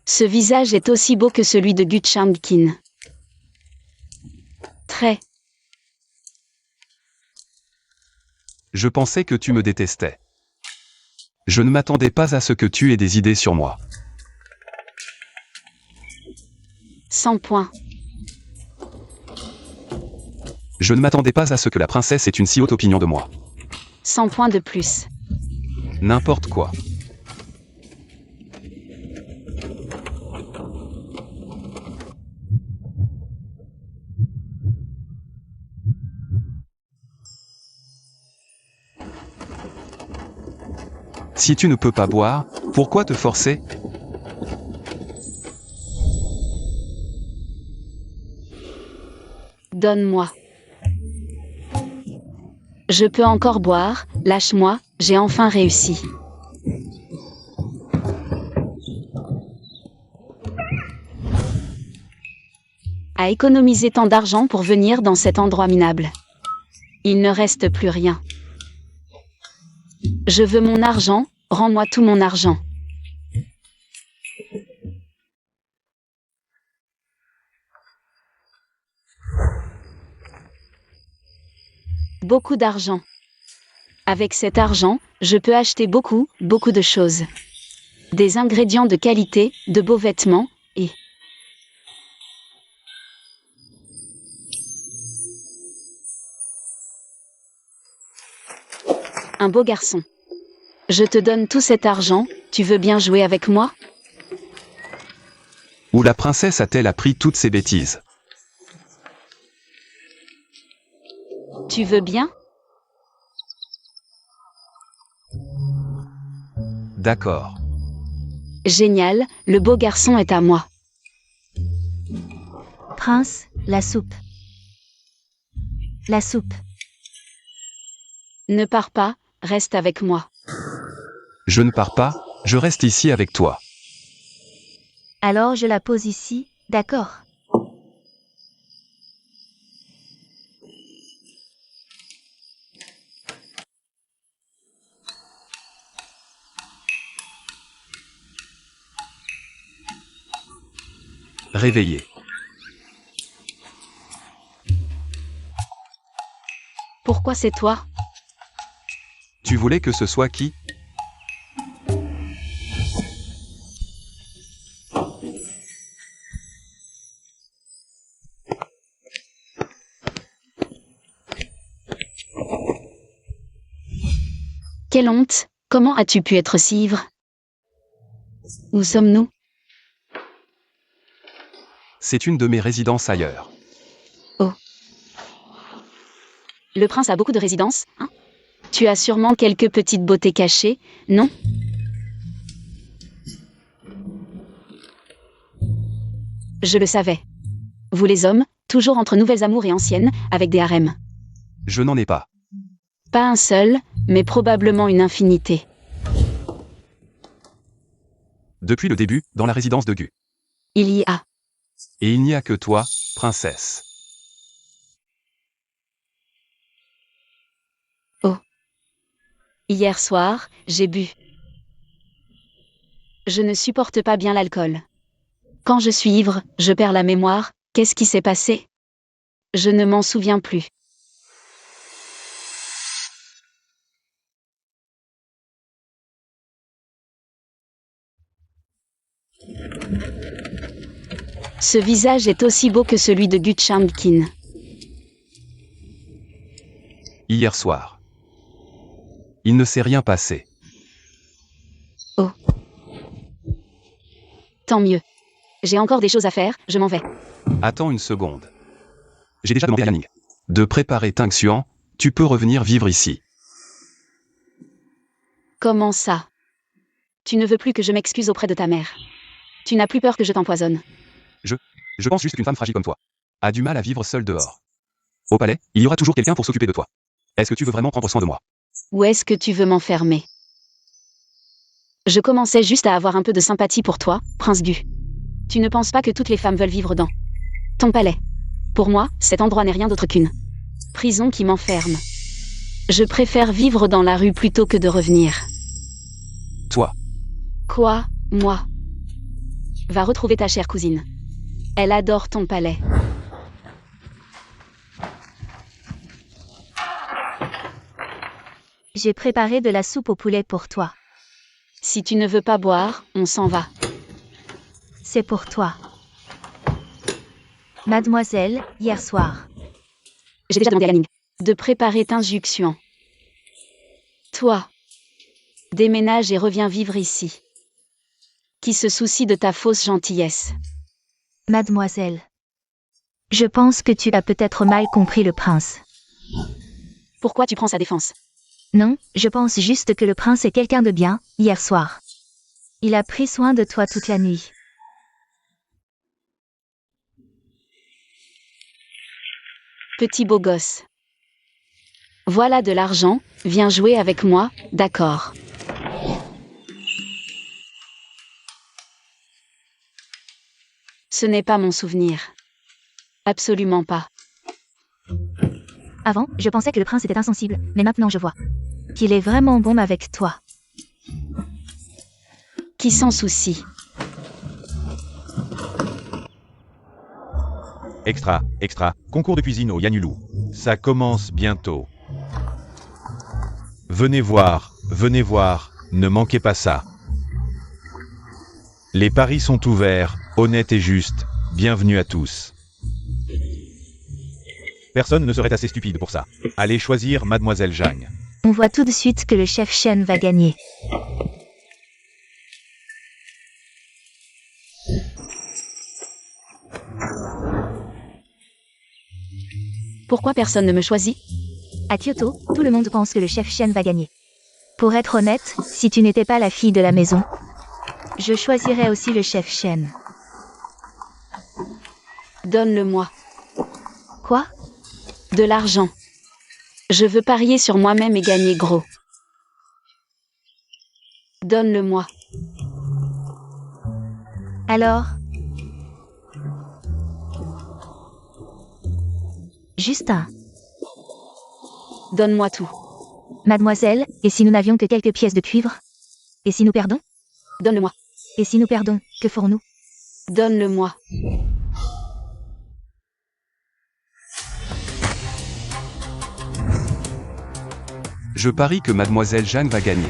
Ce visage est aussi beau que celui de Guchanquin. Très. Je pensais que tu me détestais. Je ne m'attendais pas à ce que tu aies des idées sur moi. 100 points. Je ne m'attendais pas à ce que la princesse ait une si haute opinion de moi. 100 points de plus. N'importe quoi. Si tu ne peux pas boire, pourquoi te forcer? Donne-moi. Je peux encore boire, lâche-moi, j'ai enfin réussi. À économiser tant d'argent pour venir dans cet endroit minable. Il ne reste plus rien. Je veux mon argent, rends-moi tout mon argent. Beaucoup d'argent. Avec cet argent, je peux acheter beaucoup de choses. Des ingrédients de qualité, de beaux vêtements, et... un beau garçon. Je te donne tout cet argent, tu veux bien jouer avec moi? Où la princesse a-t-elle appris toutes ces bêtises? Tu veux bien? D'accord. Génial, le beau garçon est à moi. Prince, la soupe. La soupe. Ne pars pas, reste avec moi. Je ne pars pas, je reste ici avec toi. Alors je la pose ici, d'accord. Réveillé. Pourquoi c'est toi? Tu voulais que ce soit qui? Quelle honte, comment as-tu pu être si ivre? Où sommes-nous? C'est une de mes résidences ailleurs. Oh. Le prince a beaucoup de résidences, hein? Tu as sûrement quelques petites beautés cachées, non? Je le savais. Vous les hommes, toujours entre nouvelles amours et anciennes, avec des harems. Je n'en ai pas. Pas un seul, mais probablement une infinité. Depuis le début, dans la résidence de Gu. Il y a. Et il n'y a que toi, princesse. Hier soir, j'ai bu. Je ne supporte pas bien l'alcool. Quand je suis ivre, je perds la mémoire. Qu'est-ce qui s'est passé? Je ne m'en souviens plus. Ce visage est aussi beau que celui de Gu Chamkin. Hier soir. Il ne s'est rien passé. Oh. Tant mieux. J'ai encore des choses à faire, je m'en vais. Attends une seconde. J'ai déjà demandé à Yanning de préparer Ting Xuan, tu peux revenir vivre ici. Comment ça? Tu ne veux plus que je m'excuse auprès de ta mère. Tu n'as plus peur que je t'empoisonne. Je pense juste qu'une femme fragile comme toi a du mal à vivre seule dehors. Au palais, il y aura toujours quelqu'un pour s'occuper de toi. Est-ce que tu veux vraiment prendre soin de moi? Où est-ce que tu veux m'enfermer? Je commençais juste à avoir un peu de sympathie pour toi, Prince Gu. Tu ne penses pas que toutes les femmes veulent vivre dans ton palais? Pour moi, cet endroit n'est rien d'autre qu'une prison qui m'enferme. Je préfère vivre dans la rue plutôt que de revenir. Toi. Quoi, moi? Va retrouver ta chère cousine. Elle adore ton palais. J'ai préparé de la soupe au poulet pour toi. Si tu ne veux pas boire, on s'en va. C'est pour toi. Mademoiselle, hier soir. J'ai déjà demandé à Lanning de préparer Ting Xuan. Toi, déménage et reviens vivre ici. Qui se soucie de ta fausse gentillesse? Mademoiselle. Je pense que tu as peut-être mal compris le prince. Pourquoi tu prends sa défense? Non, je pense juste que le prince est quelqu'un de bien, hier soir. Il a pris soin de toi toute la nuit. Petit beau gosse. Voilà de l'argent, viens jouer avec moi, d'accord. Ce n'est pas mon souvenir. Absolument pas. Avant, je pensais que le prince était insensible, mais maintenant je vois qu'il est vraiment bon avec toi. Qui s'en soucie? Extra, extra, concours de cuisine au Yanulou. Ça commence bientôt. Venez voir, ne manquez pas ça. Les paris sont ouverts, honnêtes et justes, bienvenue à tous. Personne ne serait assez stupide pour ça. Allez choisir Mademoiselle Zhang. On voit tout de suite que le chef Shen va gagner. Pourquoi personne ne me choisit? À Kyoto, tout le monde pense que le chef Shen va gagner. Pour être honnête, si tu n'étais pas la fille de la maison, je choisirais aussi le chef Shen. Donne-le-moi. Quoi? De l'argent. Je veux parier sur moi-même et gagner gros. Donne-le-moi. Alors? Juste un. Donne-moi tout. Mademoiselle, et si nous n'avions que quelques pièces de cuivre? Et si nous perdons? Donne-le-moi. Et si nous perdons, que ferons-nous? Donne-le-moi. Je parie que Mademoiselle Jeanne va gagner.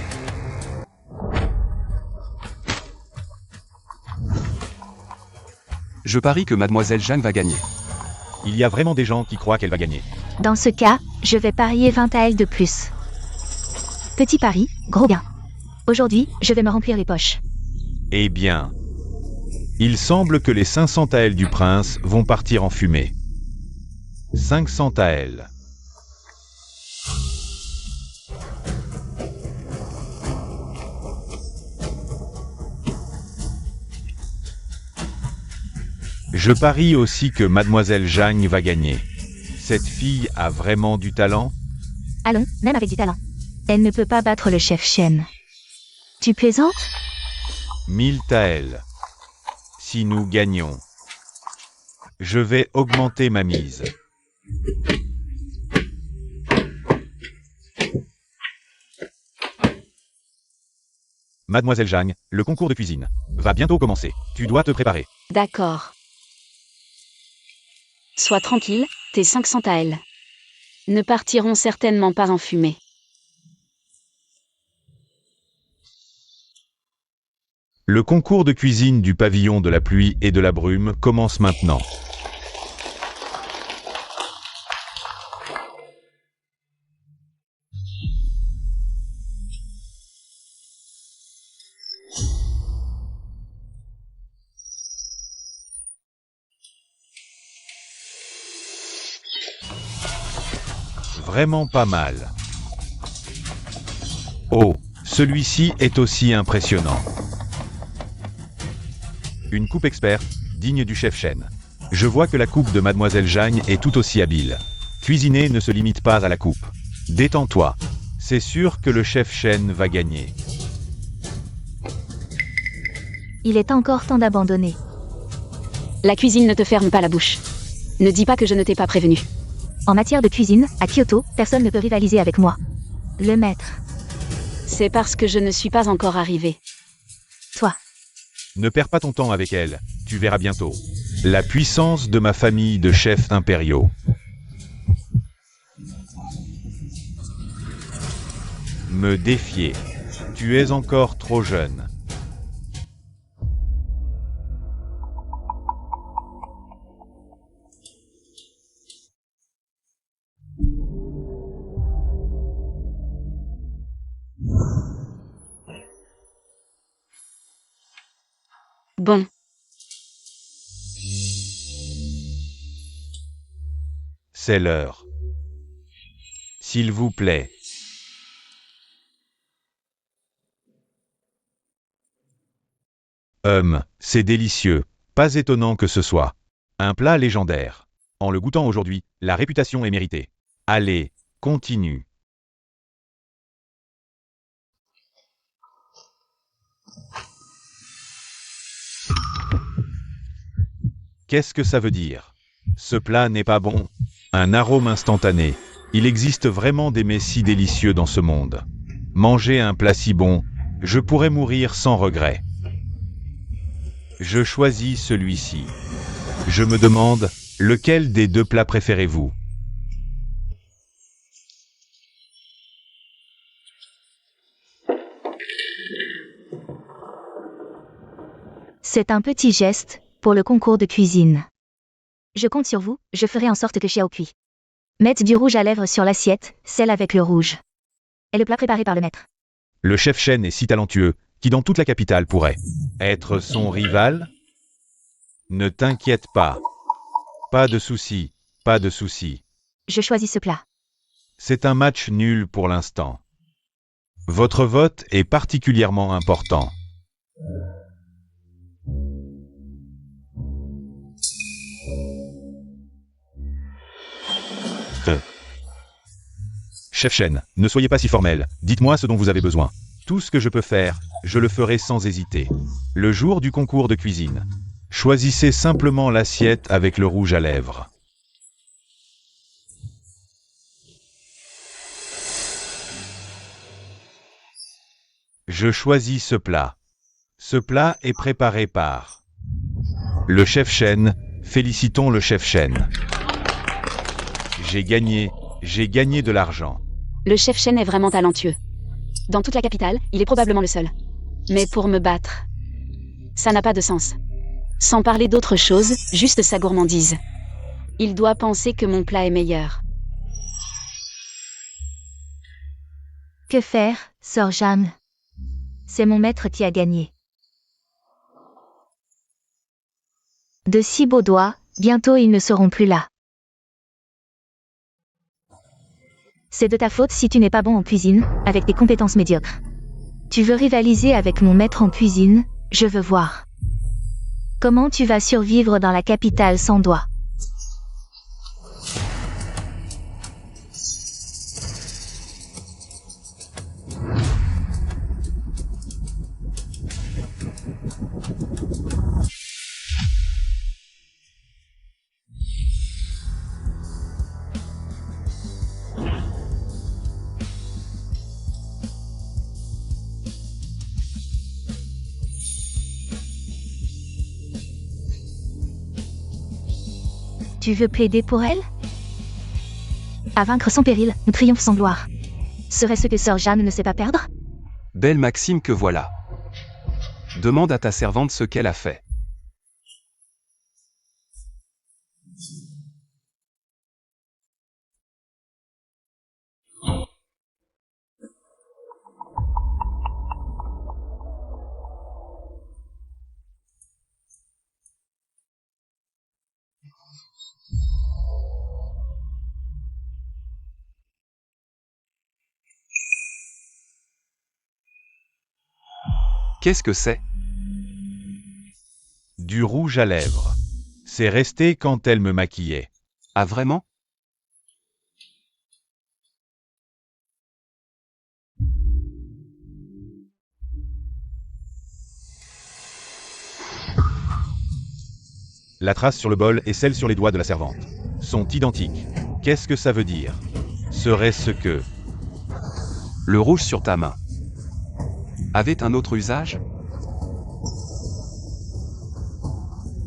Je parie que Mademoiselle Jeanne va gagner. Il y a vraiment des gens qui croient qu'elle va gagner. Dans ce cas, je vais parier 20 à elle de plus. Petit pari, gros gain. Aujourd'hui, je vais me remplir les poches. Eh bien, il semble que les 500 taels du prince vont partir en fumée. 500 taels. Je parie aussi que Mademoiselle Zhang va gagner. Cette fille a vraiment du talent? Allons, même avec du talent. Elle ne peut pas battre le chef Shen. Tu plaisantes? 1000 taels. Si nous gagnons, je vais augmenter ma mise. Mademoiselle Zhang, le concours de cuisine va bientôt commencer. Tu dois te préparer. D'accord. Sois tranquille, tes 500 taels ne partiront certainement pas en fumée. Le concours de cuisine du pavillon de la pluie et de la brume commence maintenant. Vraiment pas mal. Oh, celui-ci est aussi impressionnant. Une coupe expert, digne du chef Shen. Je vois que la coupe de Mademoiselle Zhang est tout aussi habile. Cuisiner ne se limite pas à la coupe. Détends-toi. C'est sûr que le chef Shen va gagner. Il est encore temps d'abandonner. La cuisine ne te ferme pas la bouche. Ne dis pas que je ne t'ai pas prévenu. En matière de cuisine, à Kyoto, personne ne peut rivaliser avec moi. Le maître. C'est parce que je ne suis pas encore arrivé. Toi. Ne perds pas ton temps avec elle, tu verras bientôt. La puissance de ma famille de chefs impériaux. Me défier. Tu es encore trop jeune. Bon. C'est l'heure. S'il vous plaît. C'est délicieux. Pas étonnant que ce soit un plat légendaire. En le goûtant aujourd'hui, la réputation est méritée. Allez, continue. Qu'est-ce que ça veut dire? Ce plat n'est pas bon. Un arôme instantané. Il existe vraiment des mets si délicieux dans ce monde. Manger un plat si bon, je pourrais mourir sans regret. Je choisis celui-ci. Je me demande, lequel des deux plats préférez-vous? C'est un petit geste pour le concours de cuisine. Je compte sur vous, je ferai en sorte que Xiao cuit. Mette du rouge à lèvres sur l'assiette, celle avec le rouge. Et le plat préparé par le maître. Le chef Shen est si talentueux, qui dans toute la capitale pourrait être son rival? Ne t'inquiète pas. Pas de souci, pas de souci. Je choisis ce plat. C'est un match nul pour l'instant. Votre vote est particulièrement important. Chef Shen, ne soyez pas si formel, dites-moi ce dont vous avez besoin. Tout ce que je peux faire, je le ferai sans hésiter. Le jour du concours de cuisine, choisissez simplement l'assiette avec le rouge à lèvres. Je choisis ce plat. Ce plat est préparé par le chef Shen. Félicitons le chef Shen. J'ai gagné de l'argent. Le chef Shen est vraiment talentueux. Dans toute la capitale, il est probablement le seul. Mais pour me battre, ça n'a pas de sens. Sans parler d'autre chose, juste sa gourmandise. Il doit penser que mon plat est meilleur. Que faire, Sir Jeanne? C'est mon maître qui a gagné. De si beaux doigts, bientôt ils ne seront plus là. C'est de ta faute si tu n'es pas bon en cuisine, avec des compétences médiocres. Tu veux rivaliser avec mon maître en cuisine, je veux voir. Comment tu vas survivre dans la capitale sans doigts? Tu veux plaider pour elle? À vaincre sans péril, nous triomphe sans gloire. Serait-ce que Sir Jeanne ne sait pas perdre? Belle maxime que voilà. Demande à ta servante ce qu'elle a fait. Qu'est-ce que c'est? Du rouge à lèvres. C'est resté quand elle me maquillait. Ah vraiment? La trace sur le bol et celle sur les doigts de la servante sont identiques. Qu'est-ce que ça veut dire? Serait-ce que Le rouge sur ta main avait un autre usage?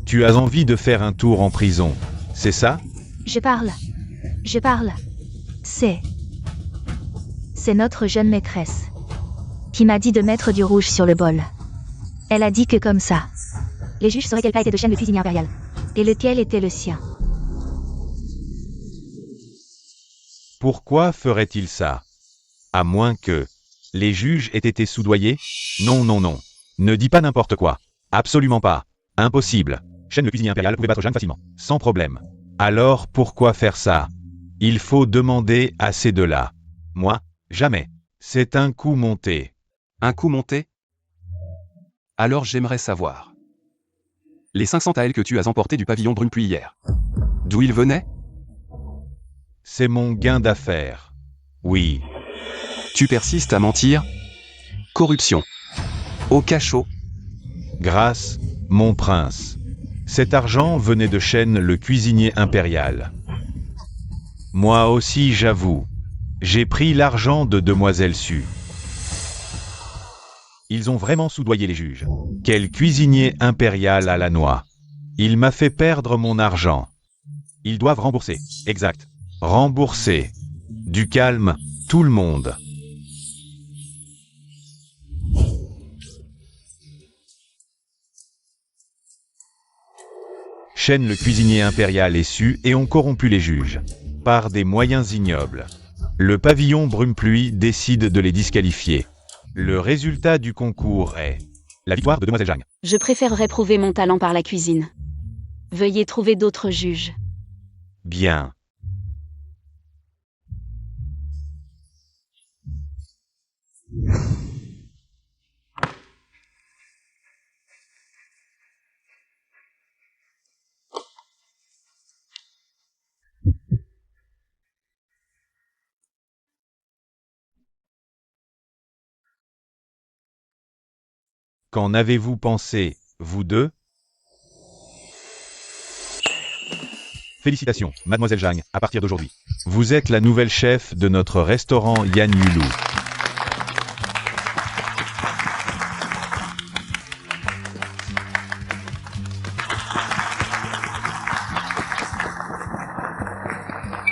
tu as envie de faire un tour en prison, c'est ça? Je parle. C'est notre jeune maîtresse qui m'a dit de mettre du rouge sur le bol. Elle a dit que comme ça, les juges sauraient quel plat était de Shen le cuisinier impérial, et lequel était le sien. Pourquoi ferait-il ça? À moins que les juges aient été soudoyés? Non, non, non. Ne dis pas n'importe quoi. Absolument pas. Impossible. Shen le cuisinier impérial pouvait battre Jeanne facilement, sans problème. Alors pourquoi faire ça? Il faut demander à ces deux-là. Moi, jamais. C'est un coup monté. Un coup monté? Alors j'aimerais savoir. Les 500 taels que tu as emportés du pavillon Brumpluie hier. D'où ils venaient? C'est mon gain d'affaires. Oui. Tu persistes à mentir? Corruption. Au cachot. Grâce, mon prince. Cet argent venait de Shen, le cuisinier impérial. Moi aussi, j'avoue. J'ai pris l'argent de Demoiselle Su. Ils ont vraiment soudoyé les juges. Quel cuisinier impérial à la noix. Il m'a fait perdre mon argent. Ils doivent rembourser. Exact. Rembourser. Du calme, tout le monde. Shen, le cuisinier impérial, et Su et ont corrompu les juges. Par des moyens ignobles. Le pavillon Brumpluie décide de les disqualifier. Le résultat du concours est la victoire de Demoiselle Zhang. Je préférerais prouver mon talent par la cuisine. Veuillez trouver d'autres juges. Bien. Qu'en avez-vous pensé, vous deux? Félicitations, Mademoiselle Zhang, à partir d'aujourd'hui. Vous êtes la nouvelle chef de notre restaurant Yan Yulu.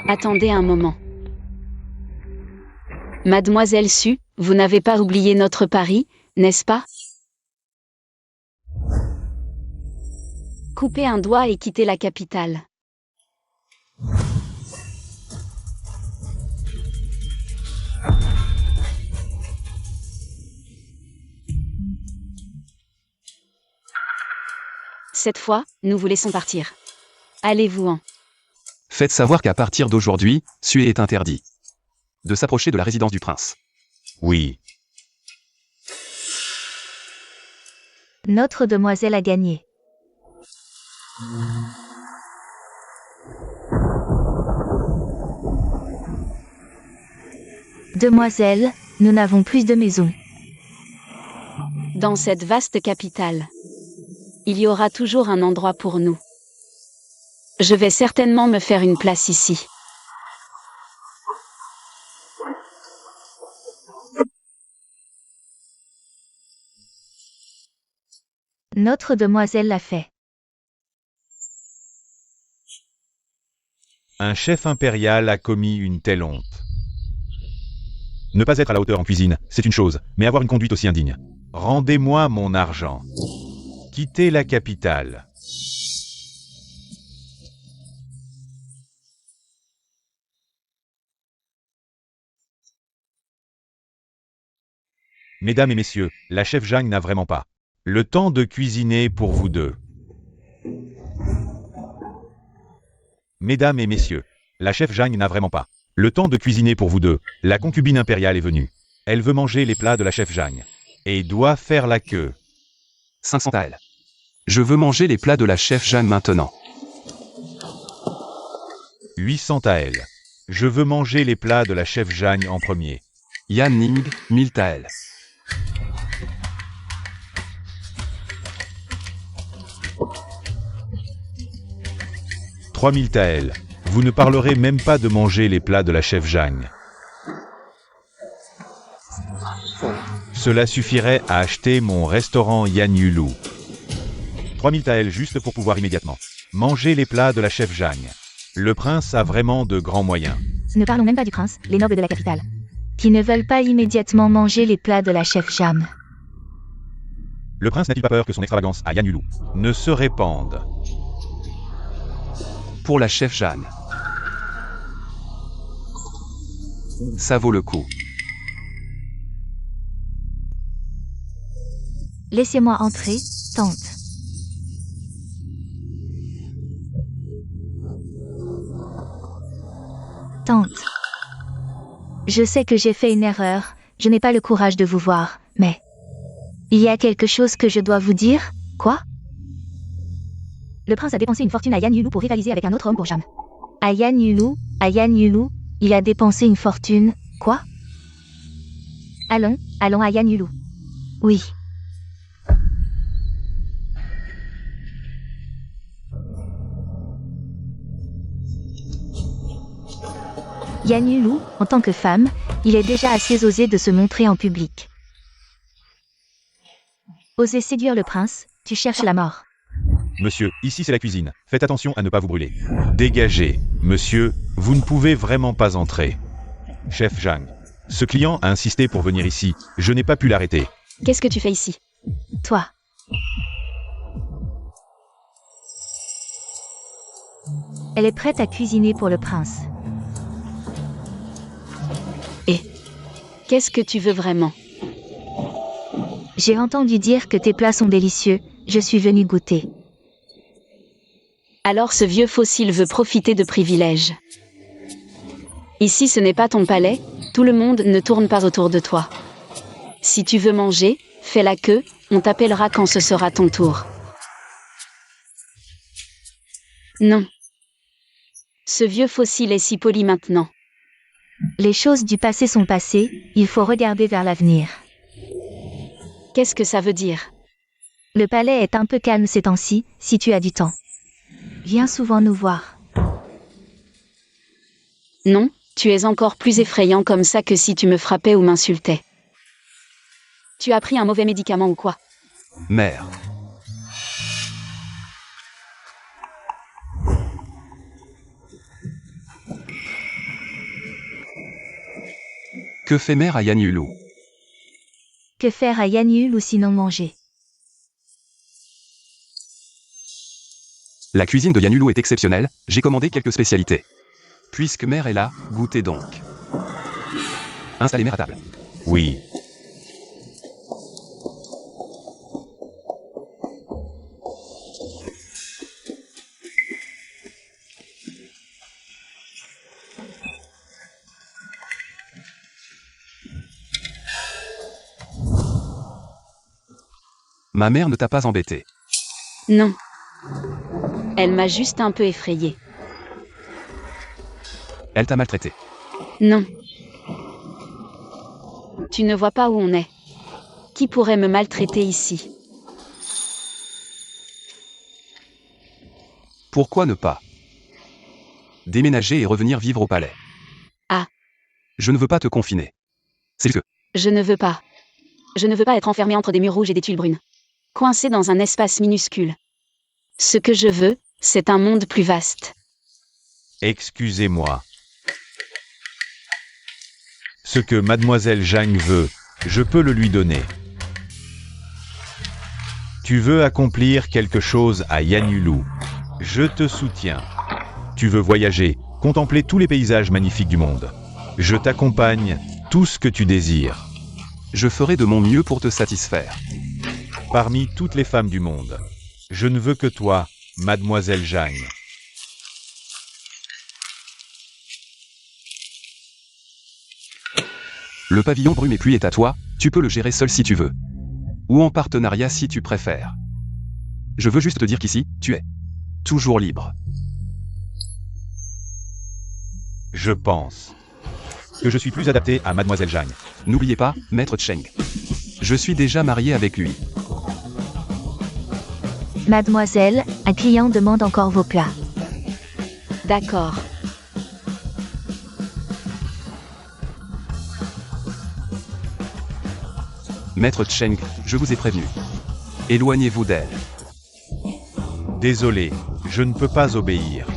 Attendez un moment. Mademoiselle Su, vous n'avez pas oublié notre pari, n'est-ce pas? Coupez un doigt et quittez la capitale. Cette fois, nous vous laissons partir. Allez-vous-en. Faites savoir qu'à partir d'aujourd'hui, Su est interdit de s'approcher de la résidence du prince. Oui. Notre demoiselle a gagné. Demoiselle, nous n'avons plus de maison. Dans cette vaste capitale, il y aura toujours un endroit pour nous. Je vais certainement me faire une place ici. Notre demoiselle l'a fait. Un chef impérial a commis une telle honte. Ne pas être à la hauteur en cuisine, c'est une chose, mais avoir une conduite aussi indigne. Rendez-moi mon argent. Quittez la capitale. Mesdames et messieurs, la chef Zhang n'a vraiment pas le temps de cuisiner pour vous deux. Mesdames et messieurs, la chef Zhang n'a vraiment pas le temps de cuisiner pour vous deux. La concubine impériale est venue. Elle veut manger les plats de la chef Zhang. Et doit faire la queue. 500 taels. Je veux manger les plats de la chef Zhang maintenant. 800 taels. Je veux manger les plats de la chef Zhang en premier. Yan Ning, 1000 taels. « 3000 taels. Vous ne parlerez même pas de manger les plats de la chef Zhang. Cela suffirait à acheter mon restaurant Yan Yulu. 3000 taels juste pour pouvoir immédiatement manger les plats de la chef Zhang. Le prince a vraiment de grands moyens. Ne parlons même pas du prince, les nobles de la capitale, qui ne veulent pas immédiatement manger les plats de la chef Zhang. Le prince n'a-t-il pas peur que son extravagance à Yan Yulu ne se répande? Pour la chef Zhang. Ça vaut le coup. Laissez-moi entrer, tante. Tante. Je sais que j'ai fait une erreur, je n'ai pas le courage de vous voir, mais... Il y a quelque chose que je dois vous dire. Quoi? Le prince a dépensé une fortune à Yan Yulu pour rivaliser avec un autre homme pour Jam. À Yan Yulu, il a dépensé une fortune. Quoi? Allons à Yan Yulu. Oui. Yan Yulu, en tant que femme, il est déjà assez osé de se montrer en public. Oser séduire le prince, tu cherches la mort. Monsieur, ici c'est la cuisine. Faites attention à ne pas vous brûler. Dégagez. Monsieur, vous ne pouvez vraiment pas entrer. Chef Zhang, ce client a insisté pour venir ici. Je n'ai pas pu l'arrêter. Qu'est-ce que tu fais ici? Toi. Elle est prête à cuisiner pour le prince. Qu'est-ce que tu veux vraiment? J'ai entendu dire que tes plats sont délicieux, je suis venue goûter. Alors ce vieux fossile veut profiter de privilèges. Ici ce n'est pas ton palais, tout le monde ne tourne pas autour de toi. Si tu veux manger, fais la queue, on t'appellera quand ce sera ton tour. Non. Ce vieux fossile est si poli maintenant. Les choses du passé sont passées, il faut regarder vers l'avenir. Qu'est-ce que ça veut dire? Le palais est un peu calme ces temps-ci, si tu as du temps. Viens souvent nous voir. Non, tu es encore plus effrayant comme ça que si tu me frappais ou m'insultais. Tu as pris un mauvais médicament ou quoi? Mère. Que fait mère à Yan Yulu? Que faire à Yan Yulu ou sinon manger? La cuisine de Yan Yulu est exceptionnelle, j'ai commandé quelques spécialités. Puisque mère est là, goûtez donc. Installez mère à table. Oui. Ma mère ne t'a pas embêté. Non. Elle m'a juste un peu effrayée. Elle t'a maltraité. Non. Tu ne vois pas où on est. Qui pourrait me maltraiter ici? Pourquoi ne pas déménager et revenir vivre au palais? Ah. Je ne veux pas te confiner. C'est que Je ne veux pas. Je ne veux pas être enfermée entre des murs rouges et des tuiles brunes. Coincée dans un espace minuscule. Ce que je veux, c'est un monde plus vaste. Excusez-moi. Ce que mademoiselle Zhang veut, je peux le lui donner. Tu veux accomplir quelque chose à Yan Yulu. Je te soutiens. Tu veux voyager, contempler tous les paysages magnifiques du monde. Je t'accompagne, tout ce que tu désires. je ferai de mon mieux pour te satisfaire. Parmi toutes les femmes du monde, je ne veux que toi, mademoiselle Zhang. Le pavillon brume et pluie est à toi, tu peux le gérer seul si tu veux. Ou en partenariat si tu préfères. Je veux juste te dire qu'ici, tu es toujours libre. Je pense que je suis plus adapté à mademoiselle Zhang. N'oubliez pas, maître Cheng. Je suis déjà marié avec lui. Mademoiselle, un client demande encore vos plats. D'accord. Maître Cheng, je vous ai prévenu. Éloignez-vous d'elle. Désolé, je ne peux pas obéir.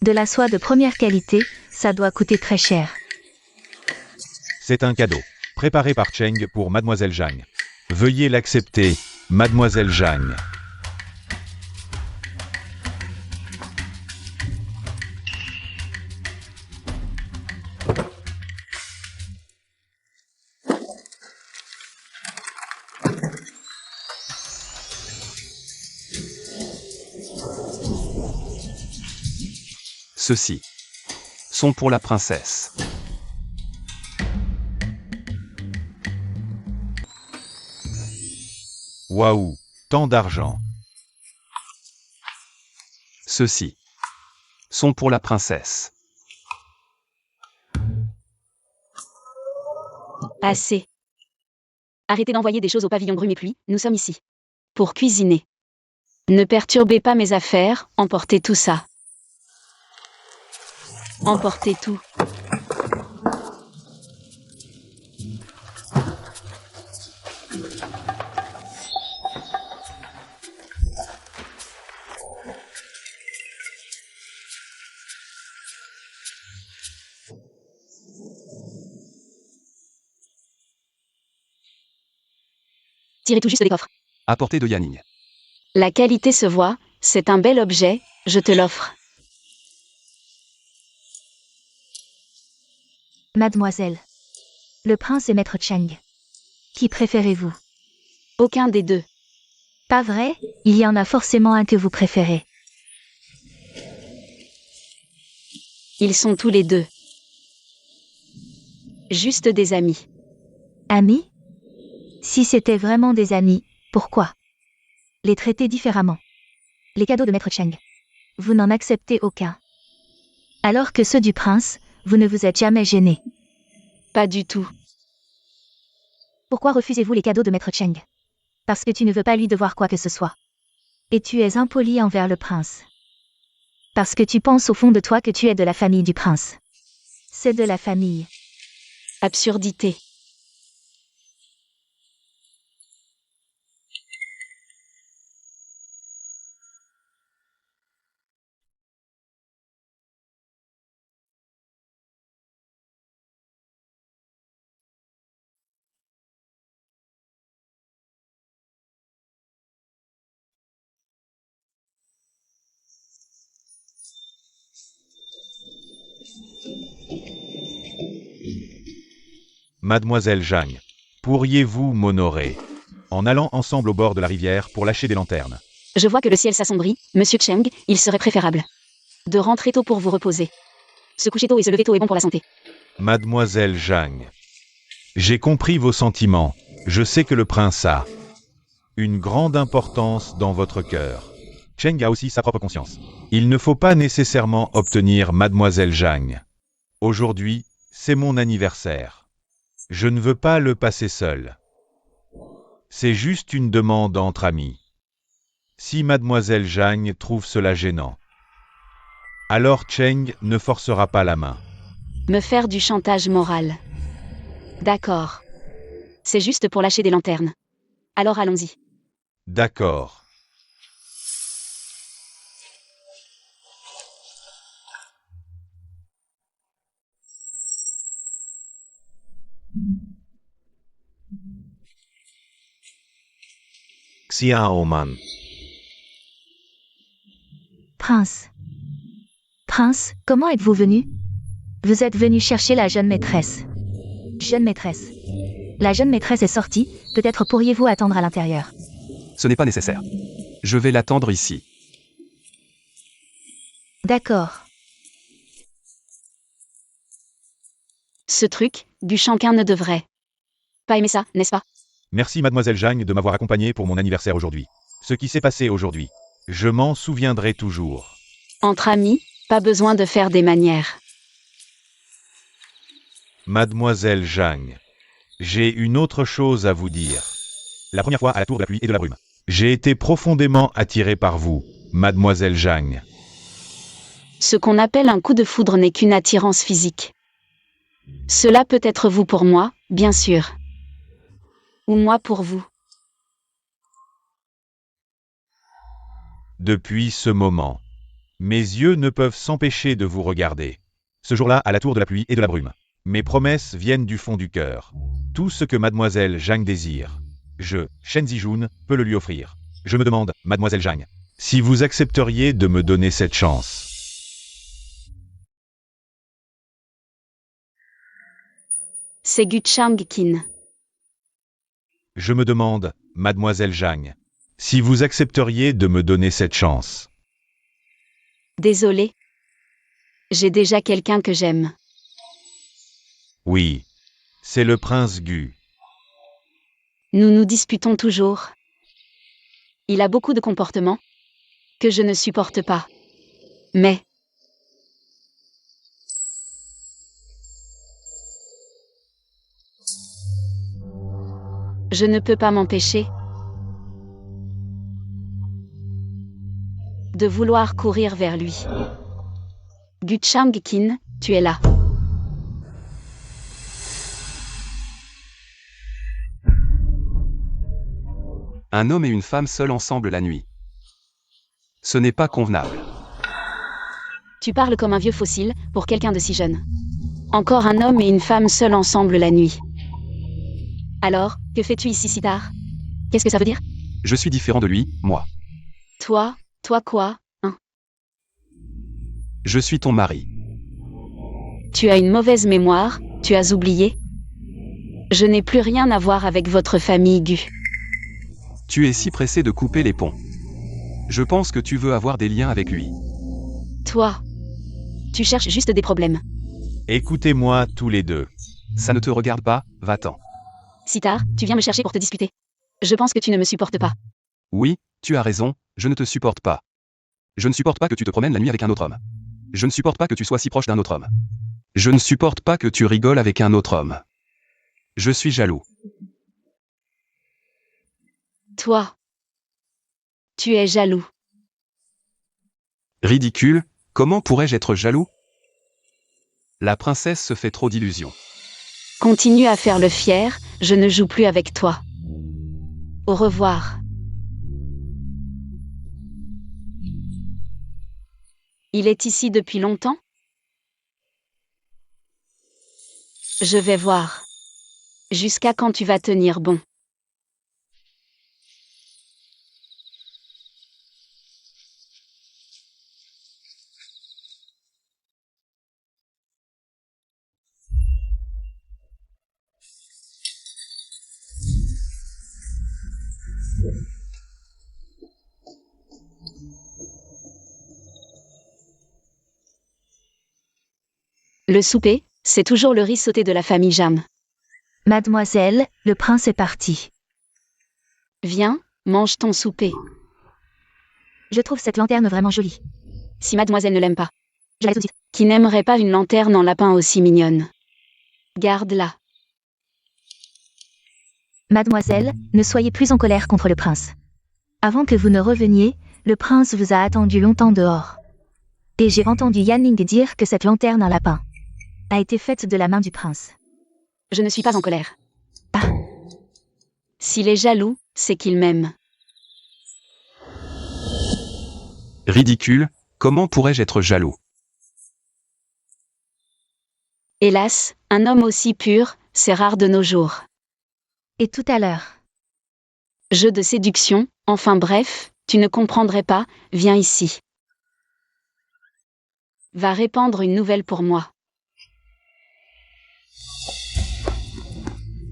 De la soie de première qualité, ça doit coûter très cher. C'est un cadeau, préparé par Cheng pour mademoiselle Zhang. Veuillez l'accepter, mademoiselle Zhang. Ceux-ci sont pour la princesse. Waouh, tant d'argent. Ceux-ci sont pour la princesse. Assez. Arrêtez d'envoyer des choses au pavillon Brume et Pluie, nous sommes ici. Pour cuisiner. Ne perturbez pas mes affaires, emportez tout ça. Emportez tout. Tirez tout juste des coffres. À portée de Yanning. La qualité se voit, c'est un bel objet, je te l'offre. Mademoiselle. Le prince et Maître Cheng. Qui préférez-vous? Aucun des deux. Pas vrai? Il y en a forcément un que vous préférez. Ils sont tous les deux. Juste des amis. Amis? Si c'était vraiment des amis, pourquoi? Les traiter différemment. Les cadeaux de Maître Cheng. Vous n'en acceptez aucun. Alors que ceux du prince, vous ne vous êtes jamais gêné. Pas du tout. Pourquoi refusez-vous les cadeaux de Maître Cheng? Parce que tu ne veux pas lui devoir quoi que ce soit. Et tu es impoli envers le prince. Parce que tu penses au fond de toi que tu es de la famille du prince. C'est de la famille. Absurdité. Mademoiselle Zhang, pourriez-vous m'honorer en allant ensemble au bord de la rivière pour lâcher des lanternes? Je vois que le ciel s'assombrit, Monsieur Cheng, il serait préférable de rentrer tôt pour vous reposer. Se coucher tôt et se lever tôt est bon pour la santé. Mademoiselle Zhang, j'ai compris vos sentiments. Je sais que le prince a une grande importance dans votre cœur. Cheng a aussi sa propre conscience. Il ne faut pas nécessairement obtenir Mademoiselle Zhang. Aujourd'hui, c'est mon anniversaire. Je ne veux pas le passer seul. C'est juste une demande entre amis. Si Mademoiselle Zhang trouve cela gênant, alors Cheng ne forcera pas la main. Me faire du chantage moral. D'accord. C'est juste pour lâcher des lanternes. Alors allons-y. D'accord. Xiaoman. Prince. Prince, comment êtes-vous venu? Vous êtes venu chercher la jeune maîtresse. Jeune maîtresse. La jeune maîtresse est sortie, peut-être pourriez-vous attendre à l'intérieur. Ce n'est pas nécessaire. Je vais l'attendre ici. D'accord. Ce truc, du Shanquin ne devrait pas aimer ça, n'est-ce pas? Merci Mademoiselle Zhang de m'avoir accompagné pour mon anniversaire aujourd'hui. Ce qui s'est passé aujourd'hui, je m'en souviendrai toujours. Entre amis, pas besoin de faire des manières. Mademoiselle Zhang, j'ai une autre chose à vous dire. La première fois à la tour de la pluie et de la brume. J'ai été profondément attiré par vous, Mademoiselle Zhang. Ce qu'on appelle un coup de foudre n'est qu'une attirance physique. Cela peut être vous pour moi, bien sûr. Ou moi pour vous. Depuis ce moment, mes yeux ne peuvent s'empêcher de vous regarder. Ce jour-là, à la tour de la pluie et de la brume. Mes promesses viennent du fond du cœur. Tout ce que Mademoiselle Zhang désire, je, Shen Zijun, peux le lui offrir. Je me demande, Mademoiselle Zhang, si vous accepteriez de me donner cette chance. C'est Gu Chang-kin. Je me demande, Mademoiselle Zhang, si vous accepteriez de me donner cette chance. Désolé. J'ai déjà quelqu'un que j'aime. Oui, c'est le prince Gu. Nous nous disputons toujours. Il a beaucoup de comportements que je ne supporte pas. Mais je ne peux pas m'empêcher de vouloir courir vers lui. Gu Chang-kin, tu es là. Un homme et une femme seuls ensemble la nuit. Ce n'est pas convenable. Tu parles comme un vieux fossile pour quelqu'un de si jeune. Encore un homme et une femme seuls ensemble la nuit. Alors, que fais-tu ici si tard? Qu'est-ce que ça veut dire? Je suis différent de lui, moi. Toi quoi, hein? Je suis ton mari. Tu as une mauvaise mémoire, tu as oublié? Je n'ai plus rien à voir avec votre famille, Gu. Tu es si pressé de couper les ponts. Je pense que tu veux avoir des liens avec lui. Toi, tu cherches juste des problèmes. Écoutez-moi tous les deux. Ça ne te regarde pas, va-t'en. Si tard, tu viens me chercher pour te disputer. Je pense que tu ne me supportes pas. Oui, tu as raison, je ne te supporte pas. Je ne supporte pas que tu te promènes la nuit avec un autre homme. Je ne supporte pas que tu sois si proche d'un autre homme. Je ne supporte pas que tu rigoles avec un autre homme. Je suis jaloux. Toi, tu es jaloux. Ridicule, comment pourrais-je être jaloux? La princesse se fait trop d'illusions. Continue à faire le fier, je ne joue plus avec toi. Au revoir. Il est ici depuis longtemps? Je vais voir. Jusqu'à quand tu vas tenir bon? Le souper, c'est toujours le riz sauté de la famille Jam. Mademoiselle, le prince est parti. Viens, mange ton souper. Je trouve cette lanterne vraiment jolie. Si mademoiselle ne l'aime pas. Je la laisse tout de suite. Qui n'aimerait pas une lanterne en lapin aussi mignonne? Garde-la. Mademoiselle, ne soyez plus en colère contre le prince. Avant que vous ne reveniez, le prince vous a attendu longtemps dehors. Et j'ai entendu Yanning dire que cette lanterne en lapin a été faite de la main du prince. Je ne suis pas en colère. Ah. S'il est jaloux, c'est qu'il m'aime. Ridicule, comment pourrais-je être jaloux? Hélas, un homme aussi pur, c'est rare de nos jours. Et tout à l'heure. Jeu de séduction, enfin bref, tu ne comprendrais pas, viens ici. Va répandre une nouvelle pour moi.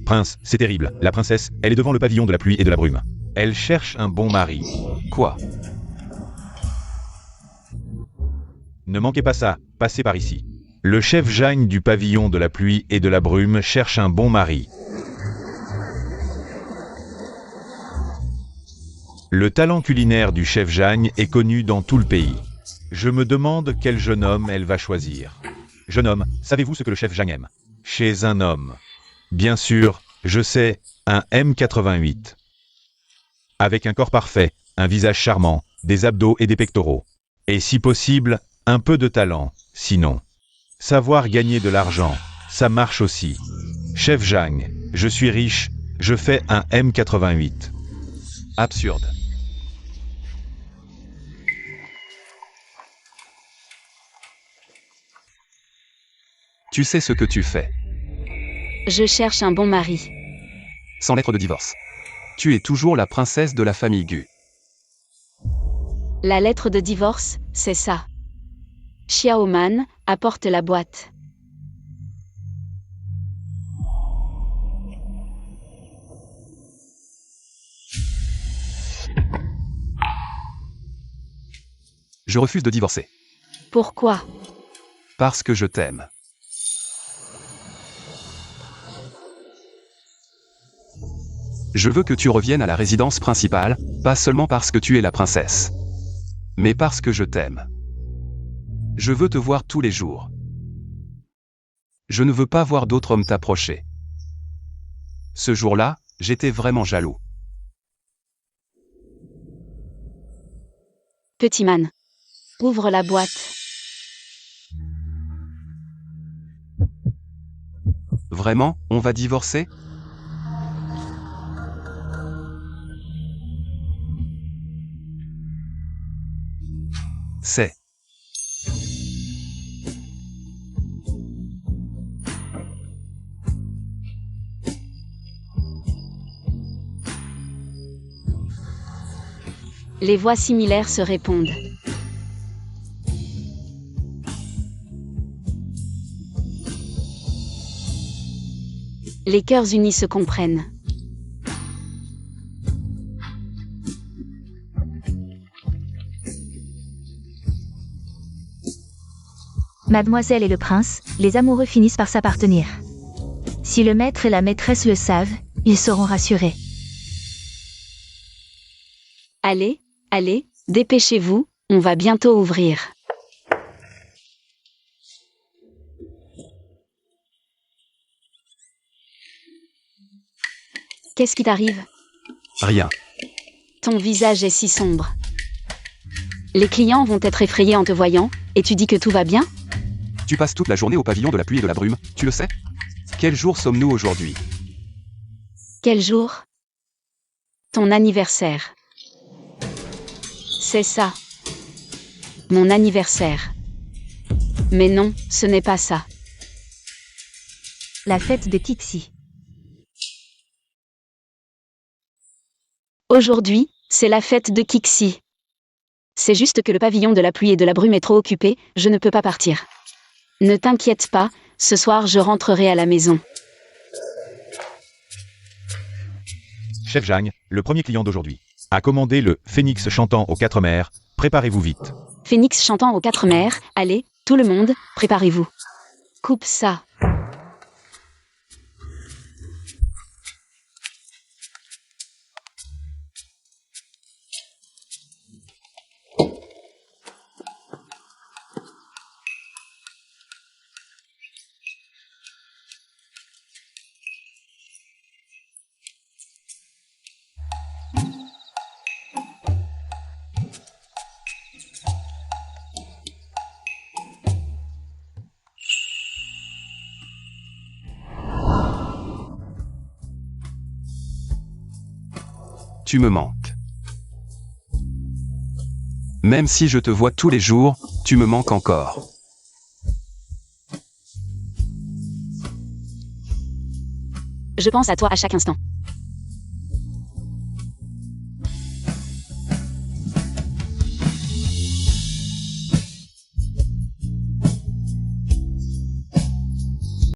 Prince, c'est terrible. La princesse, elle est devant le pavillon de la pluie et de la brume. Elle cherche un bon mari. Quoi? Ne manquez pas ça, passez par ici. Le chef Jagne du pavillon de la pluie et de la brume cherche un bon mari. Le talent culinaire du chef Jagne est connu dans tout le pays. Je me demande quel jeune homme elle va choisir. Jeune homme, savez-vous ce que le chef Jagne aime? Chez un homme. Bien sûr, je sais, un M88. Avec un corps parfait, un visage charmant, des abdos et des pectoraux. Et si possible, un peu de talent, sinon. Savoir gagner de l'argent, ça marche aussi. Chef Jagne, je suis riche, je fais un M88. Absurde. Tu sais ce que tu fais. Je cherche un bon mari. Sans lettre de divorce. Tu es toujours la princesse de la famille Gu. La lettre de divorce, c'est ça. Xiaoman, apporte la boîte. Je refuse de divorcer. Pourquoi? Parce que je t'aime. Je veux que tu reviennes à la résidence principale, pas seulement parce que tu es la princesse, mais parce que je t'aime. Je veux te voir tous les jours. Je ne veux pas voir d'autres hommes t'approcher. Ce jour-là, j'étais vraiment jaloux. Petit man. Ouvre la boîte. Vraiment, on va divorcer? C'est. Les voix similaires se répondent. Les cœurs unis se comprennent. Mademoiselle et le prince, les amoureux finissent par s'appartenir. Si le maître et la maîtresse le savent, ils seront rassurés. Allez, allez, dépêchez-vous, on va bientôt ouvrir. Qu'est-ce qui t'arrive? Rien. Ton visage est si sombre. Les clients vont être effrayés en te voyant, et tu dis que tout va bien? Tu passes toute la journée au pavillon de la pluie et de la brume, tu le sais? Quel jour sommes-nous aujourd'hui? Quel jour? Ton anniversaire. C'est ça. Mon anniversaire. Mais non, ce n'est pas ça. La fête de Kixi. Aujourd'hui, c'est la fête de Kixi. C'est juste que le pavillon de la pluie et de la brume est trop occupé, je ne peux pas partir. Ne t'inquiète pas, ce soir je rentrerai à la maison. Chef Jang, le premier client d'aujourd'hui, a commandé le phénix chantant aux 4 mers. Préparez-vous vite. Phénix chantant aux 4 mers, allez, tout le monde, préparez-vous. Coupe ça. Tu me manques. Même si je te vois tous les jours, tu me manques encore. Je pense à toi à chaque instant.